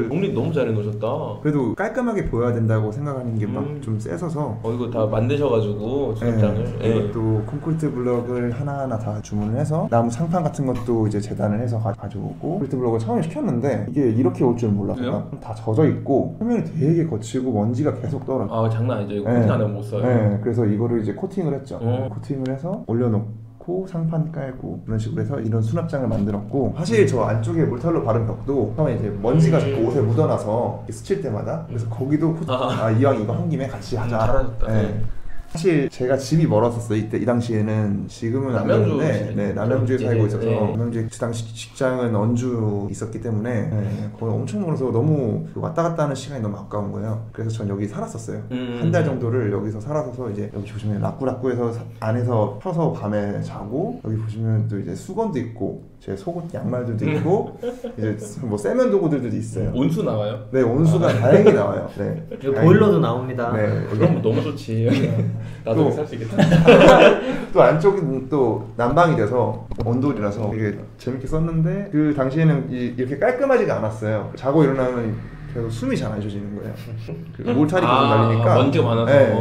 공립 너무 잘 해놓으셨다. 그래도 깔끔하게 보여야 된다고 생각하는 게 막 좀 세서서 이거 다 만드셔가지고 수납장을 이것도 콘크리트 블럭을 하나하나 다 주문을 해서 나무 상판 같은 것도 이제 재단을 해서 가져오고 콘크리트 블럭을 처음에 시켰는데 이게 이렇게 올 줄 몰랐어요. 다 젖어 있고 표면이 되게 거치고 먼지가 계속 떨어져. 장난 아니죠. 이거 코팅 안 하면 못 써요. 네, 그래서 이거를 이제 코팅을 했죠. 코팅을 해서 올려놓고 상판 깔고 그런 식으로 해서 이런 수납장을 만들었고 사실 저 안쪽에 몰탈로 바른 벽도 처음에 이제 먼지가 자꾸 옷에 묻어나서 스칠 때마다 그래서 거기도 이왕 이거 한 김에 같이 하자. 잘하셨다. 네. 사실 제가 집이 멀었었어요. 이 당시에는. 지금은 안 그런데 남양주에 살고 있어서 남양주에 그 당시 직장은 언주 있었기 때문에 거의 엄청 멀어서 너무 왔다 갔다 하는 시간이 너무 아까운 거예요. 그래서 전 여기 살았었어요. 한 달 정도를 여기서 살아서 이제 여기 보시면 라꾸라꾸에서 안에서 펴서 밤에 자고 여기 보시면 또 이제 수건도 있고 제 속옷 양말들도 있고 이제 뭐 세면 도구들도 있어요. 온수 나와요? 네, 온수가 다행히 나와요. 네. 여기 보일러도 나옵니다. 네. 그럼 너무 좋지. 나도 살 수 있겠다. 또 안쪽은 또 난방이 돼서 온돌이라서 되게 재밌게 썼는데 그 당시에는 이렇게 깔끔하지가 않았어요. 자고 일어나면 그래서 숨이 잘 안 쉬어지는 거예요. 그 몰탈이 계속 날리니까 먼지가 많아서. 네.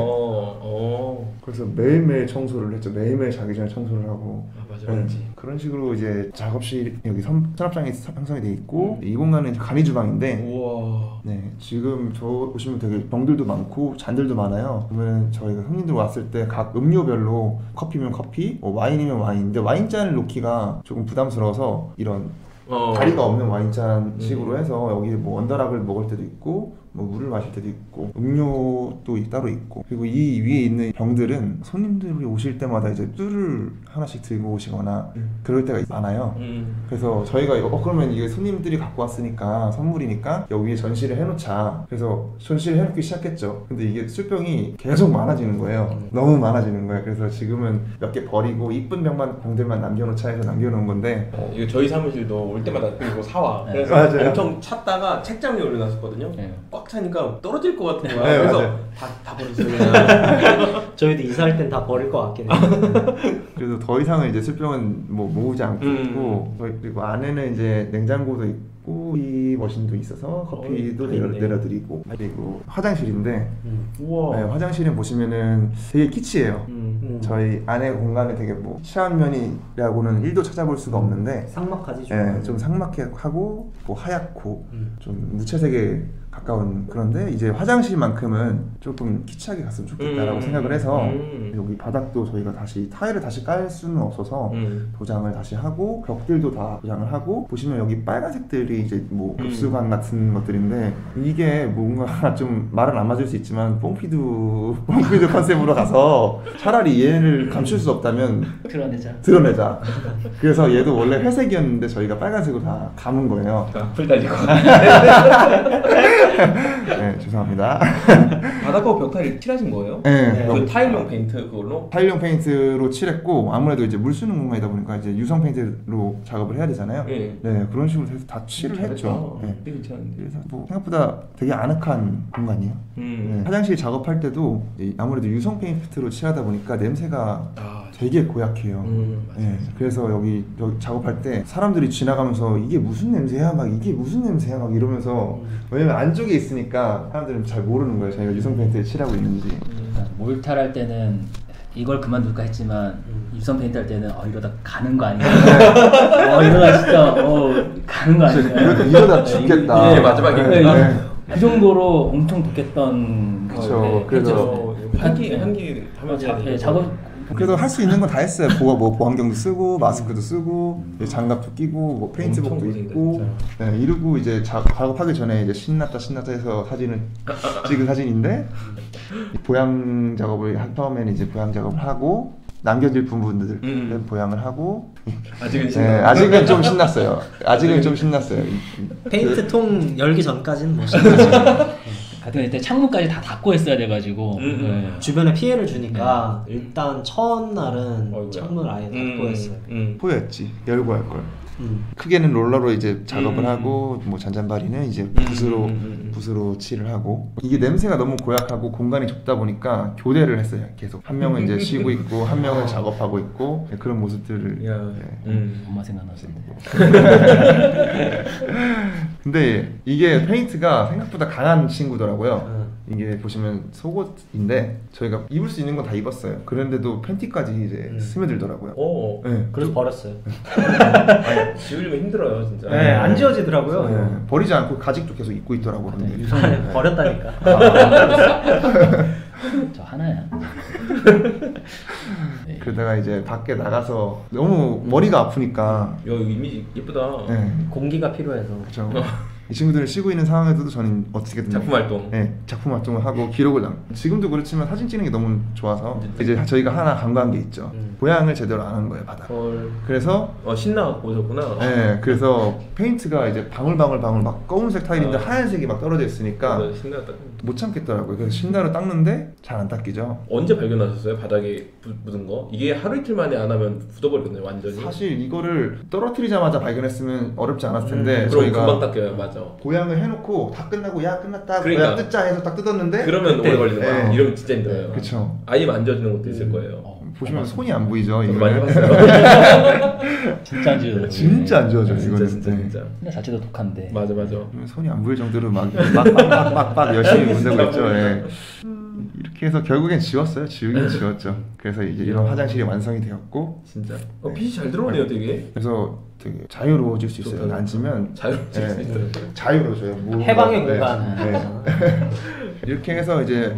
그래서 매일매일 청소를 했죠. 매일매일 자기 전에 청소를 하고. 맞아, 맞지. 그런 식으로 이제 작업실 여기 수납장이 형성이 돼 있고 이 공간은 이제 간이 주방인데. 우와. 네, 지금 저 보시면 되게 병들도 많고 잔들도 많아요. 그러면 저희가 손님들 왔을 때 각 음료별로 커피면 커피, 와인이면 와인인데 와인잔을 놓기가 조금 부담스러워서 이런 다리가 없는 와인잔 식으로 해서 여기 뭐 원더락을 먹을 때도 있고 뭐 물을 마실 때도 있고 음료도 따로 있고 그리고 이 위에 있는 병들은 손님들이 오실 때마다 이제 뚜를 하나씩 들고 오시거나 그럴 때가 많아요. 그래서 저희가 이거 그러면 이게 손님들이 갖고 왔으니까 선물이니까 여기 위에 전시를 해놓자. 그래서 전시를 해놓기 시작했죠. 근데 이게 술병이 계속 많아지는 거예요. 너무 많아지는 거예요. 그래서 지금은 몇 개 버리고 이쁜 병들만 남겨놓자 해서 남겨놓은 건데 이거 저희 사무실도 올 때마다 이거 사와. 그래서 맞아요. 엄청 찾다가 책장 위에 올려놨었거든요. 꽉 차니까 떨어질 것 같은 거야. 네, 그래서 맞아요. 다 버렸어요. 그냥. 저희도 이사할 땐 다 버릴 것 같긴 해요. 그래서 더 이상은 이제 술병은 뭐 모으지 않고 있고 그리고 안에는 이제 냉장고도 있고 이 머신도 있어서 커피도 내려드리고 그리고 화장실인데 우와. 네, 화장실은 보시면은 되게 키치해요. 저희 안에 공간에 되게 뭐 치안면이라고는 1도 찾아볼 수가 없는데 삭막하지 좀. 네, 좀 삭막하고 뭐 하얗고 좀 무채색에 가까운 그런데 이제 화장실만큼은 조금 키치하게 갔으면 좋겠다라고 생각을 해서 여기 바닥도 저희가 다시 타일을 다시 깔 수는 없어서 도장을 다시 하고 벽들도 다 도장을 하고 보시면 여기 빨간색들이 이제 뭐 급수관 같은 것들인데 이게 뭔가 좀 말은 안 맞을 수 있지만 뽕피드 컨셉으로 가서 차라리 얘를 감출 수 없다면 드러내자. 그래서 얘도 원래 회색이었는데 저희가 빨간색으로 다 감은 거예요. 악플 달리고. 네, 죄송합니다. 바닥하고 벽 타일 칠하신 거예요? 네. 그 타일용 페인트 그걸로? 타일용 페인트로 칠했고 아무래도 이제 물 쓰는 공간이다 보니까 이제 유성 페인트로 작업을 해야 되잖아요. 네, 그런 식으로 해서 다 칠을 했죠. 네. 그래서 뭐 생각보다 되게 아늑한 공간이에요. 네. 화장실 작업할 때도 아무래도 유성 페인트로 칠하다 보니까 냄새가 되게 고약해요. 네, 그래서 여기 작업할 때 사람들이 지나가면서 이게 무슨 냄새야? 막 이게 무슨 냄새야? 막 이러면서 왜냐면 안쪽에 있으니까 사람들은 잘 모르는 거예요. 저희가 유성 페인트를 칠하고 있는지. 몰탈할 때는 이걸 그만둘까 했지만 유성 페인트 할 때는 이러다 가는 거 아닌가? 이러다 진짜 가는 거 아닌가? 이러다 죽겠다. 네, 마지막에 그 정도로 엄청 독했던 그렇죠. 그래서 한기 하면서 작업 그래도 할 수 있는 건 다 했어요. 보안경도 쓰고 마스크도 쓰고 장갑도 끼고 뭐 페인트복도 입고 네, 이러고 이제 작업하기 전에 이제 신났다 해서 사진을 찍은 사진인데 보양 작업을 처음에는 이제 보양 작업을 하고 남겨질 부분들은 보양을 하고 아직은 아직은 좀 신났어요. 아직은 좀 신났어요. 페인트 통 열기 전까지는 뭐 신나죠. 하여튼 이때 창문까지 다 닫고 했어야 돼가지고 주변에 피해를 주니까 일단 첫날은 창문을 아예 닫고 했어요. 보였지. 열고 할 걸. 크게는 롤러로 이제 작업을 하고 뭐 잔잔바리는 이제 붓으로 칠을 하고 이게 냄새가 너무 고약하고 공간이 좁다 보니까 교대를 했어요. 계속 한 명은 이제 쉬고 있고 한 명은 작업하고 있고 그런 모습들을 엄마 생각나시는데. 근데 이게 페인트가 생각보다 강한 친구더라고요. 이게 보시면 속옷인데 저희가 입을 수 있는 건 다 입었어요. 그런데도 팬티까지 이제 스며들더라고요. 네. 그래서 버렸어요. 지우려면 힘들어요 진짜. 네, 안 지워지더라고요. 네. 버리지 않고 가직도 계속 입고 있더라고요. 버렸다니까. 저 하나야. 그러다가 이제 밖에 나가서 너무 머리가 아프니까 이거 이미지 예쁘다. 네. 공기가 필요해서. 그렇죠. 이 친구들을 쉬고 있는 상황에서도 저는 어떻게든 작품 활동. 네, 작품 활동을 하고 기록을 지금도 그렇지만 사진 찍는 게 너무 좋아서 이제 저희가 하나 간과한 게 있죠. 보양을 제대로 안 한 거예요, 바닥. 그래서 신나갖고 오셨구나. 네, 그래서 페인트가 이제 방울방울 막 검은색 타일인데 하얀색이 막 떨어져 있으니까 못 참겠더라고요. 그래서 신나로 닦는데 잘 안 닦이죠. 언제 발견하셨어요? 바닥에 묻은 거? 이게 하루 이틀 만에 안 하면 굳어버리거든요, 완전히. 사실 이거를 떨어뜨리자마자 발견했으면 어렵지 않았을 텐데 그럼 금방 닦여요, 맞아. 맞아. 고양을 해놓고 다 끝나고 야 끝났다 그러니까. 고양 뜯자 해서 딱 뜯었는데 그러면 오래 걸리는 거야. 네. 이러면 진짜 힘들어요. 그쵸. 아예 만져지는 것도 있을 거예요. 보시면 손이 안 보이죠. 저도 이거는. 많이 봤어요. 진짜 안 지워져. 진짜 안 지워져 진짜 이거는. 진짜 네. 진짜. 근데 자체도 독한데. 맞아. 손이 안 보일 정도로 막 열심히 문대고 있죠. 예. 이렇게 해서 결국엔 지웠어요. 지우긴 지웠죠. 그래서 이제 이런 화장실이 완성이 되었고 진짜. 빛이 잘 들어오네요, 되게. 그래서 되게 자유로워질 수 있어요. 좋다. 앉으면 자유로워질 수 있어요. 자유로워져요. 해방의 네. 공간. 네. 이렇게 해서 이제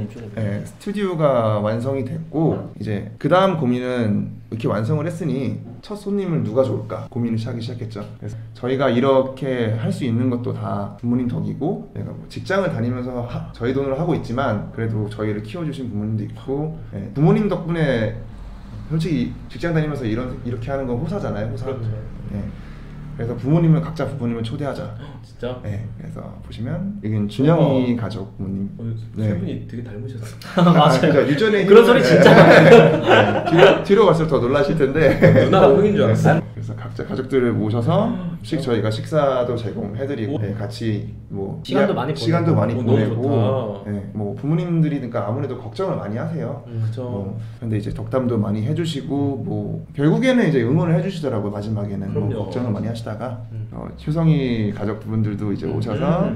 스튜디오가 완성이 됐고 이제 그 다음 고민은 이렇게 완성을 했으니 첫 손님을 누가 좋을까 고민을 하기 시작했죠. 그래서 저희가 이렇게 할 수 있는 것도 다 부모님 덕이고 내가 뭐 직장을 다니면서 저희 돈으로 하고 있지만 그래도 저희를 키워주신 부모님도 있고 부모님 덕분에 솔직히 직장 다니면서 이렇게 하는 건 호사잖아요. 호사. 그렇죠. 그래서 부모님을 각자 부모님을 초대하자. 진짜? 네, 그래서 보시면 여기는 준영이 가족 부모님. 세 분이 되게 닮으셨어요. 맞아요. 그러니까 유전에 그런 소리 진짜 뒤로 갈수록 더 놀라실 텐데. 누나가 형인 줄 알았어요. 그래서 각자 가족들을 모셔서 저희가 식사도 제공해드리고 같이 뭐 시간도 많이 시간도 많이 너무 보내고 좋다. 뭐 부모님들이 그러니까 아무래도 걱정을 많이 하세요. 그렇죠. 근데 이제 덕담도 많이 해주시고 뭐 결국에는 이제 응원을 해주시더라고요. 마지막에는 뭐 그럼요. 걱정을 많이 하시다가 효성이 가족분들도 이제 오셔서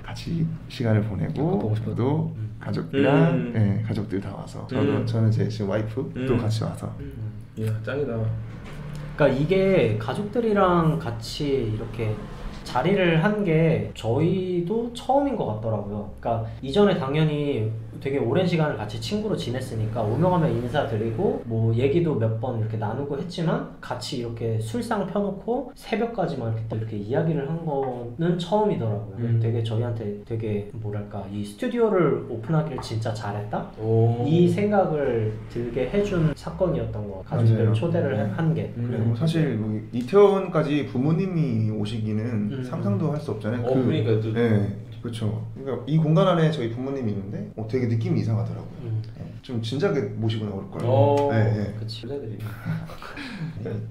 같이 시간을 보내고 보고 싶어도. 저도 가족이랑 가족들 다 와서 저는 제 지금 와이프도 같이 와서 이야 짱이다. 그러니까 이게 가족들이랑 같이 이렇게 자리를 한 게 저희도 처음인 것 같더라고요. 그러니까 이전에 당연히 되게 오랜 시간을 같이 친구로 지냈으니까 오명하면 인사드리고 뭐 얘기도 몇 번 이렇게 나누고 했지만 같이 이렇게 술상 펴놓고 새벽까지만 이렇게 이야기를 한 거는 처음이더라고요. 되게 저희한테 되게 뭐랄까 이 스튜디오를 오픈하기를 진짜 잘했다? 이 생각을 들게 해준 사건이었던 것 같아요. 가족들 맞아요. 초대를 한 게. 그리고 사실 뭐 이태원까지 부모님이 오시기는 상상도 할 수 없잖아요. 그러니까 또 그렇죠. 그러니까 이 공간 안에 저희 부모님이 있는데 되게 느낌이 이상하더라고요. 좀 진작에 모시고 나올 걸. 그치.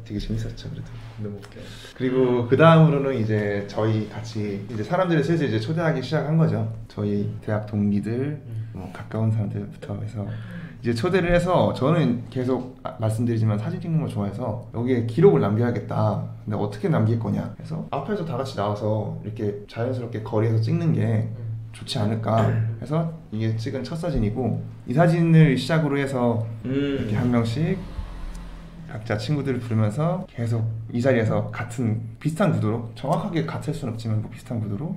되게 재밌었죠, 그래도. 너무 웃겨. 그리고 그 다음으로는 이제 저희 같이 이제 사람들을 슬슬 이제 초대하기 시작한 거죠. 저희 대학 동기들, 뭐 가까운 사람들부터 해서 이제 초대를 해서 저는 계속 말씀드리지만 사진 찍는 걸 좋아해서 여기에 기록을 남겨야겠다. 근데 어떻게 남길 거냐 해서 앞에서 다 같이 나와서 이렇게 자연스럽게 거리에서 찍는 게 좋지 않을까 해서 이게 찍은 첫 사진이고 이 사진을 시작으로 해서 이렇게 한 명씩 각자 친구들을 부르면서 계속 이 자리에서 같은 비슷한 구도로 정확하게 같을 수는 없지만 뭐 비슷한 구도로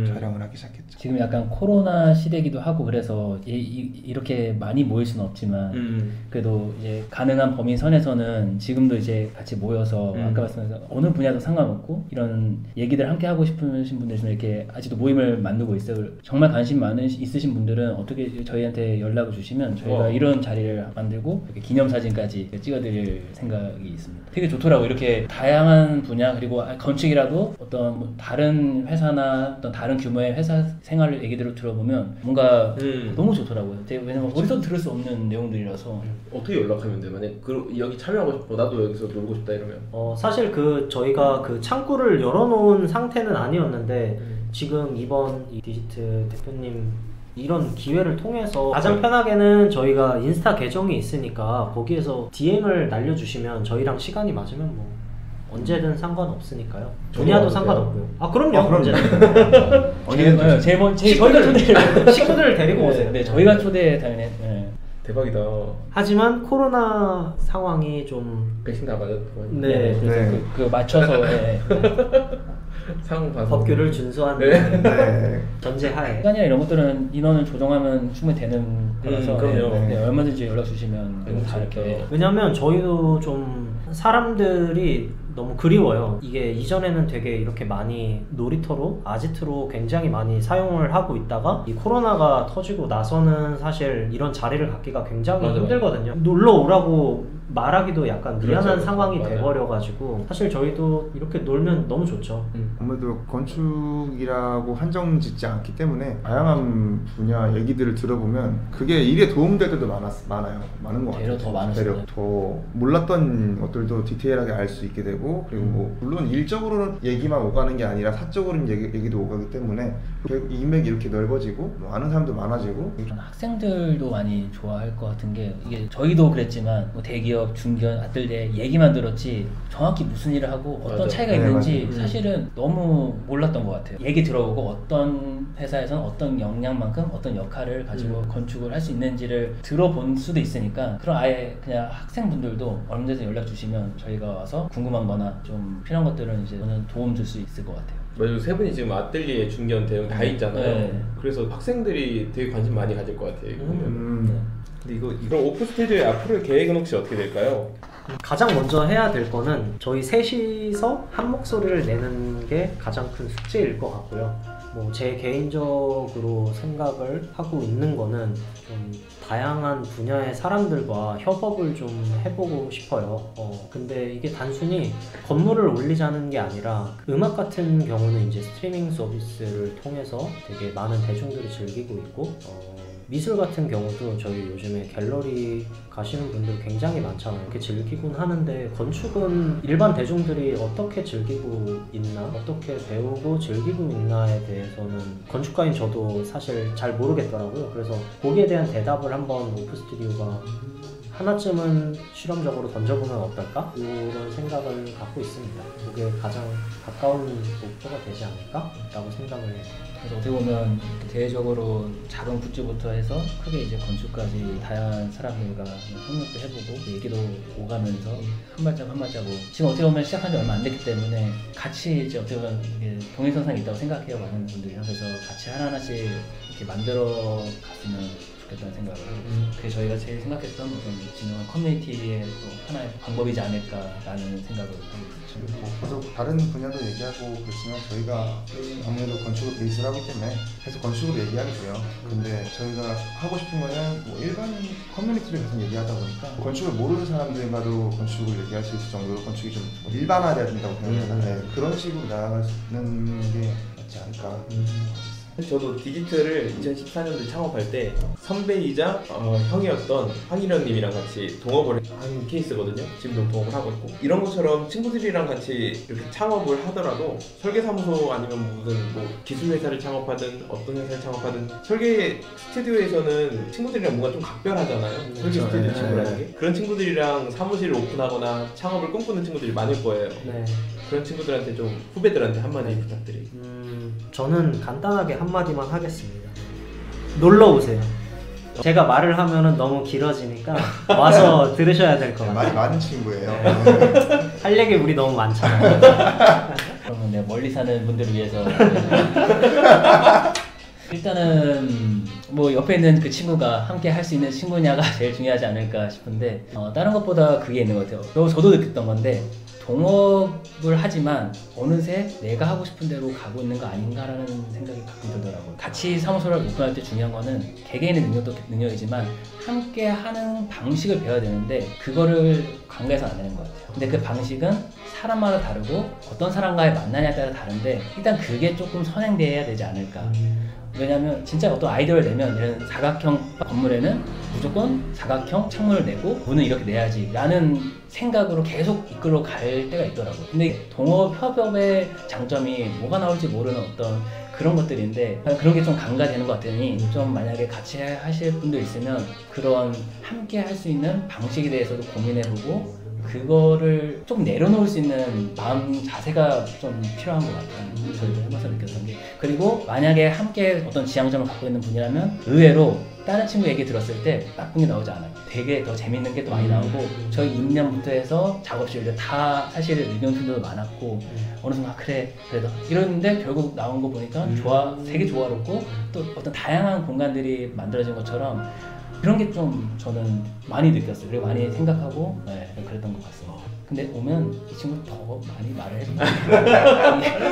촬영을 하기 시작했죠. 지금 약간 코로나 시대기도 하고 그래서 이렇게 많이 모일 수는 없지만 그래도 이제 가능한 범위 선에서는 지금도 이제 같이 모여서 아까 말씀하신 어느 분야도 상관없고 이런 얘기들 함께 하고 싶으신 분들은 이렇게 아직도 모임을 만들고 있어요. 정말 관심 있으신 분들은 어떻게 저희한테 연락을 주시면 저희가 이런 자리를 만들고 이렇게 기념사진까지 찍어드릴 생각이 있습니다. 되게 좋더라고요. 이렇게 다양한 분야 그리고 건축이라도 어떤 뭐 다른 회사나 어떤 다른 규모의 회사 생활 얘기들을 들어보면 뭔가 너무 좋더라고요. 왜냐면 어디서 들을 수 없는 내용들이라서. 어떻게 연락하면 돼? 만약 여기 참여하고 싶어 나도 여기서 놀고 싶다 이러면 사실 저희가 그 창구를 열어놓은 상태는 아니었는데 지금 이번 이 디지트 대표님 이런 기회를 통해서 가장 편하게는 저희가 인스타 계정이 있으니까 거기에서 DM을 날려주시면 저희랑 시간이 맞으면 뭐 언제든 상관없으니까요. 분야도 상관없고요. 그럼요. 언제든. 저희가 식구들을 데리고 오세요. 네, 저희가 초대 당연히. 대박이다. 하지만 코로나 상황이 좀 백신 다 맞았고 그래서 그 맞춰서 상황 봐서 법규를 준수한 전제하에 시간이나 이런 것들은 인원을 조정하면 충분히 되는 거라서 그럼요. 얼마든지 연락 주시면 다 이렇게. 왜냐면 저희도 좀 사람들이 너무 그리워요. 이게 이전에는 되게 이렇게 많이 놀이터로 아지트로 굉장히 많이 사용을 하고 있다가 이 코로나가 터지고 나서는 사실 이런 자리를 갖기가 굉장히 힘들거든요. 놀러 오라고 말하기도 약간 그렇죠, 미안한 그렇죠. 상황이 맞아요. 돼버려가지고 사실 저희도 이렇게 놀면 너무 좋죠. 아무래도 건축이라고 한정 짓지 않기 때문에 다양한 분야 얘기들을 들어보면 그게 일에 도움될 때도 많아요. 많은 것 같아요. 되려 더 많으시죠. 되려 더 몰랐던 것들도 디테일하게 알 수 있게 되고, 그리고 뭐 물론 일적으로는 얘기만 오가는 게 아니라 사적으로는 얘기도 오가기 때문에 결국 인맥이 이렇게 넓어지고 뭐 아는 사람도 많아지고. 학생들도 많이 좋아할 것 같은 게 이게 저희도 그랬지만 뭐 대기업, 중견, 아뜰리에 얘기만 들었지 정확히 무슨 일을 하고 어떤 맞아. 차이가 네, 있는지 맞아요. 사실은 너무 몰랐던 것 같아요. 얘기 들어보고 어떤 회사에서는 어떤 역량만큼 어떤 역할을 가지고 건축을 할 수 있는지를 들어본 수도 있으니까, 그럼 아예 그냥 학생분들도 얼마든지 연락 주시면 저희가 와서 궁금한 거나 좀 필요한 것들은 이제 저는 도움 줄 수 있을 것 같아요. 맞아요. 세 분이 지금 아뜰리에, 중견, 대형 다 있잖아요. 네. 그래서 학생들이 되게 관심 많이 가질 것 같아요. 이거 보면. 근데 그럼 오프 스튜디오의 앞으로의 계획은 혹시 어떻게 될까요? 가장 먼저 해야 될 거는 저희 셋이서 한 목소리를 내는 게 가장 큰 숙제일 것 같고요. 뭐 제 개인적으로 생각을 하고 있는 거는 좀 다양한 분야의 사람들과 협업을 좀 해보고 싶어요. 근데 이게 단순히 건물을 올리자는 게 아니라, 음악 같은 경우는 이제 스트리밍 서비스를 통해서 되게 많은 대중들이 즐기고 있고, 미술 같은 경우도 저희 요즘에 갤러리 가시는 분들 굉장히 많잖아요. 이렇게 즐기곤 하는데, 건축은 일반 대중들이 어떻게 즐기고 있나, 어떻게 배우고 즐기고 있나에 대해서는 건축가인 저도 사실 잘 모르겠더라고요. 그래서 거기에 대한 대답을 한번 오프 스튜디오가 하나쯤은 실험적으로 던져보면 어떨까? 이런 생각을 갖고 있습니다. 그게 가장 가까운 목표가 되지 않을까? 라고 생각을 해요. 그래서 어떻게 보면 대외적으로 작은 굿즈부터 해서 크게 이제 건축까지 다양한 사람들과 협력도 해보고 얘기도 오가면서 한 발짝 한 발자국, 지금 어떻게 보면 시작한 지 얼마 안 됐기 때문에 같이 이제 어떻게 보면 동일선상이 있다고 생각해요, 많은 분들이. 그래서 같이 하나하나씩 이렇게 만들어 갔으면 좋겠다는 생각을 하고, 그게 저희가 제일 생각했던 어떤 진정한 커뮤니티의 또 하나의 방법이지 않을까라는 생각을 하고 있죠. 그래서 다른 분야도 얘기하고 그렇지만 저희가 아무래도 건축을 베이스로 하기 때문에 계속 건축으로 얘기하게 돼요. 근데 저희가 하고 싶은 거는 뭐 일반 커뮤니티를 계속 얘기하다 보니까 건축을 모르는 사람들과도 건축을 얘기할 수 있을 정도로 건축이 좀 일반화돼야 된다고 생각합니다. 네, 그런 식으로 나아가는 게 맞지 않을까. 저도 디지털을 2014년도에 창업할 때 선배이자 형이었던 황일현님이랑 같이 동업을 한 케이스거든요. 지금도 동업을 하고 있고, 이런 것처럼 친구들이랑 같이 이렇게 창업을 하더라도 설계사무소 아니면 무슨 뭐 기술회사를 창업하든 어떤 회사를 창업하든 설계 스튜디오에서는 친구들이랑 뭔가 좀 각별하잖아요. 설계 스튜디오 친구라는 게. 그런 친구들이랑 사무실을 오픈하거나 창업을 꿈꾸는 친구들이 많을 거예요. 네. 그런 친구들한테 좀, 후배들한테 한마디 부탁드립니다. 저는 간단하게 한마디만 하겠습니다. 놀러 오세요. 제가 말을 하면은 너무 길어지니까 와서 들으셔야 될 것 같아요. 말이 많은 친구예요. 할 얘기 우리 너무 많잖아요. 그러면 내가 멀리 사는 분들을 위해서 일단은 뭐 옆에 있는 그 친구가 함께 할 수 있는 친구냐가 제일 중요하지 않을까 싶은데, 다른 것보다 그게 있는 것 같아요. 저도 느꼈던 건데, 동업을 하지만 어느새 내가 하고 싶은 대로 가고 있는 거 아닌가라는 생각이 가끔 들더라고요. 같이 사무소를 오픈할 때 중요한 거는 개개인의 능력도 능력이지만 함께 하는 방식을 배워야 되는데, 그거를 강구해서 안 되는 것 같아요. 근데 그 방식은 사람마다 다르고 어떤 사람과의 만남에 따라 다른데, 일단 그게 조금 선행돼야 되지 않을까. 왜냐면 진짜 어떤 아이디어를 내면, 이런 사각형 건물에는 무조건 사각형 창문을 내고 문은 이렇게 내야지 라는 생각으로 계속 이끌어 갈 때가 있더라고요. 근데 동업 협업의 장점이 뭐가 나올지 모르는 어떤 그런 것들인데, 그런 게 좀 강가되는 것 같으니, 좀 만약에 같이 하실 분들 있으면 그런 함께 할 수 있는 방식에 대해서도 고민해보고, 그거를 좀 내려놓을 수 있는 마음 자세가 좀 필요한 것 같아요. 저희도 해봐서 느꼈던 게. 그리고 만약에 함께 어떤 지향점을 갖고 있는 분이라면 의외로 다른 친구 얘기 들었을 때 나쁜 게 나오지 않아요. 되게 더 재밌는 게 또 많이 나오고, 저희 입년부터 해서 작업실도 다 사실 의견 충돌도 많았고, 어느 순간 그래 그래도 이러는데 결국 나온 거 보니까 되게 조화롭고, 또 어떤 다양한 공간들이 만들어진 것처럼 그런 게 좀 저는 많이 느꼈어요. 그리고 많이 생각하고 그랬던 것 같습니다. 근데 오면 이 친구 더 많이 말을 해도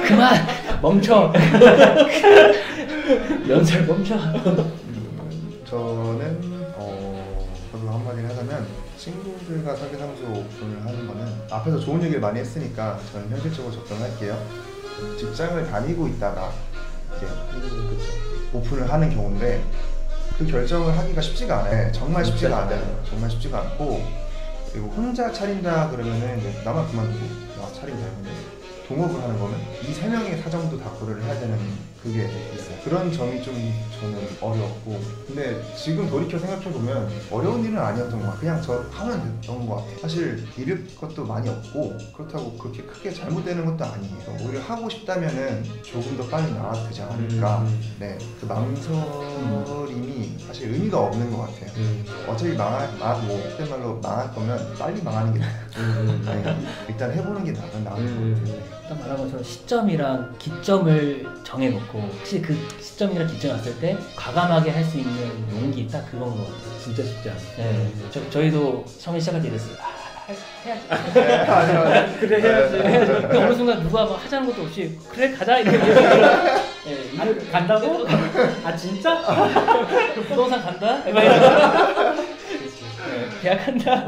그만! 멈춰! 연설 멈춰! 저는 저도 한마디를 하자면, 친구들과 설계사무소 오픈을 하는 거는 앞에서 좋은 얘기를 많이 했으니까 저는 현실적으로 접근할게요. 직장을 다니고 있다가 이제 오픈을 하는 경우인데 그 결정을 하기가 쉽지가 않아요. 정말 쉽지가 않아요. 정말 쉽지가 않고 그리고 혼자 차린다 그러면은 이제 나만 그만두고 나 차린다 근데 동업을 하는 거는 이 세 명의 사정도 다 고려를 해야 되는 그게 있어요. 그런 점이 좀 저는 어려웠고 근데 지금 돌이켜 생각해보면 어려운 일은 아니었던 것 같아요. 그냥 저 하면 됐던 것 같아요. 사실 잃을 것도 많이 없고 그렇다고 그렇게 크게 잘못되는 것도 아니에요. 오히려 하고 싶다면은 조금 더 빨리 나와도 되지 않을까. 네, 그 망설임이 사실 의미가 없는 것 같아요. 어차피 그때 말로 망할 거면 빨리 망하는 게 나아요. 네, 일단 해보는 게 나은 것 같아요. 일단 말한 것처럼 시점이랑 기점을 정해놓고 혹시 그 시점이랑 기점이 왔을 때 과감하게 할 수 있는 용기 딱 그건 것 같아요. 진짜 쉽지 않아요. 네, 저희도 처음에 시작할 때 이랬어요. 해야지. 그래 해야지. 어느 순간 누가 막 하자는 것도 없이 그래 가자 이렇게 네, 간다고? 아 진짜? 부동산 간다? 계약한다.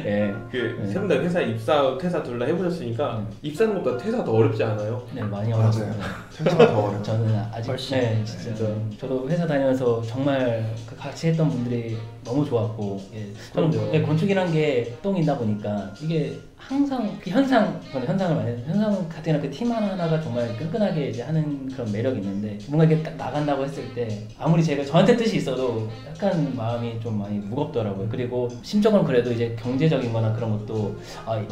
예. 세 분 다 회사 입사, 퇴사 둘 다 해보셨으니까 입사하는 것보다 퇴사 더 어렵지 않아요? 네, 많이 어렵어요. 퇴사가 더 어려워요. 저는 아직 네, 진짜. 저도 회사 다니면서 정말 같이 했던 분들이 너무 좋았고, 예. 저는 건축이란 게 똥이다 보니까 이게 항상 그 저는 현상을 많이 해요. 현상 같은 그 팀 하나하나가 정말 끈끈하게 이제 하는 그런 매력이 있는데 뭔가 이게 딱 나간다고 했을 때 아무리 저한테 뜻이 있어도 약간 마음이 좀 많이 무겁더라고요. 그리고 심적으로 그래도 이제 경제적인 거나 그런 것도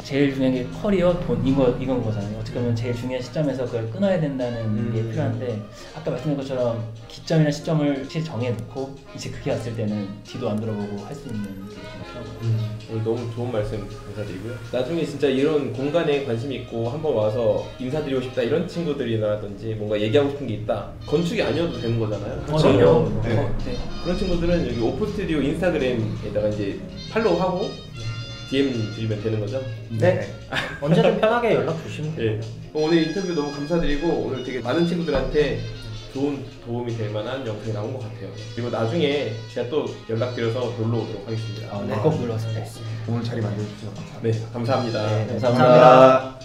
제일 중요한 게 커리어, 돈 이건 거잖아요. 어떻게 보면 제일 중요한 시점에서 그걸 끊어야 된다는 게 필요한데 아까 말씀드린 것처럼 기점이나 시점을 확실히 정해놓고 이제 그게 왔을 때는 뒤도 안 돌아보고 할 수 있는 게 필요하고요. 오늘 너무 좋은 말씀 감사드리고요. 나중에 진짜 이런 공간에 관심 있고 한번 와서 인사드리고 싶다 이런 친구들이라든지 뭔가 얘기하고 싶은 게 있다. 건축이 아니어도 되는 거잖아요. 그렇죠. 네. 네. 그런 친구들은 여기 오프 스튜디오 인스타그램에다가 이제 팔로우하고 DM 드리면 되는 거죠? 네. 언제든 편하게 연락 주시면 돼요. 네. 오늘 인터뷰 너무 감사드리고 오늘 되게 많은 친구들한테 좋은 도움이 될 만한 영상이 나온 것 같아요. 그리고 나중에 제가 또 연락드려서 놀러 오도록 하겠습니다. 네, 꼭 놀러 오세요. 오늘 자리 만들어주셔서 감사합니다. 네, 감사합니다. 네, 감사합니다.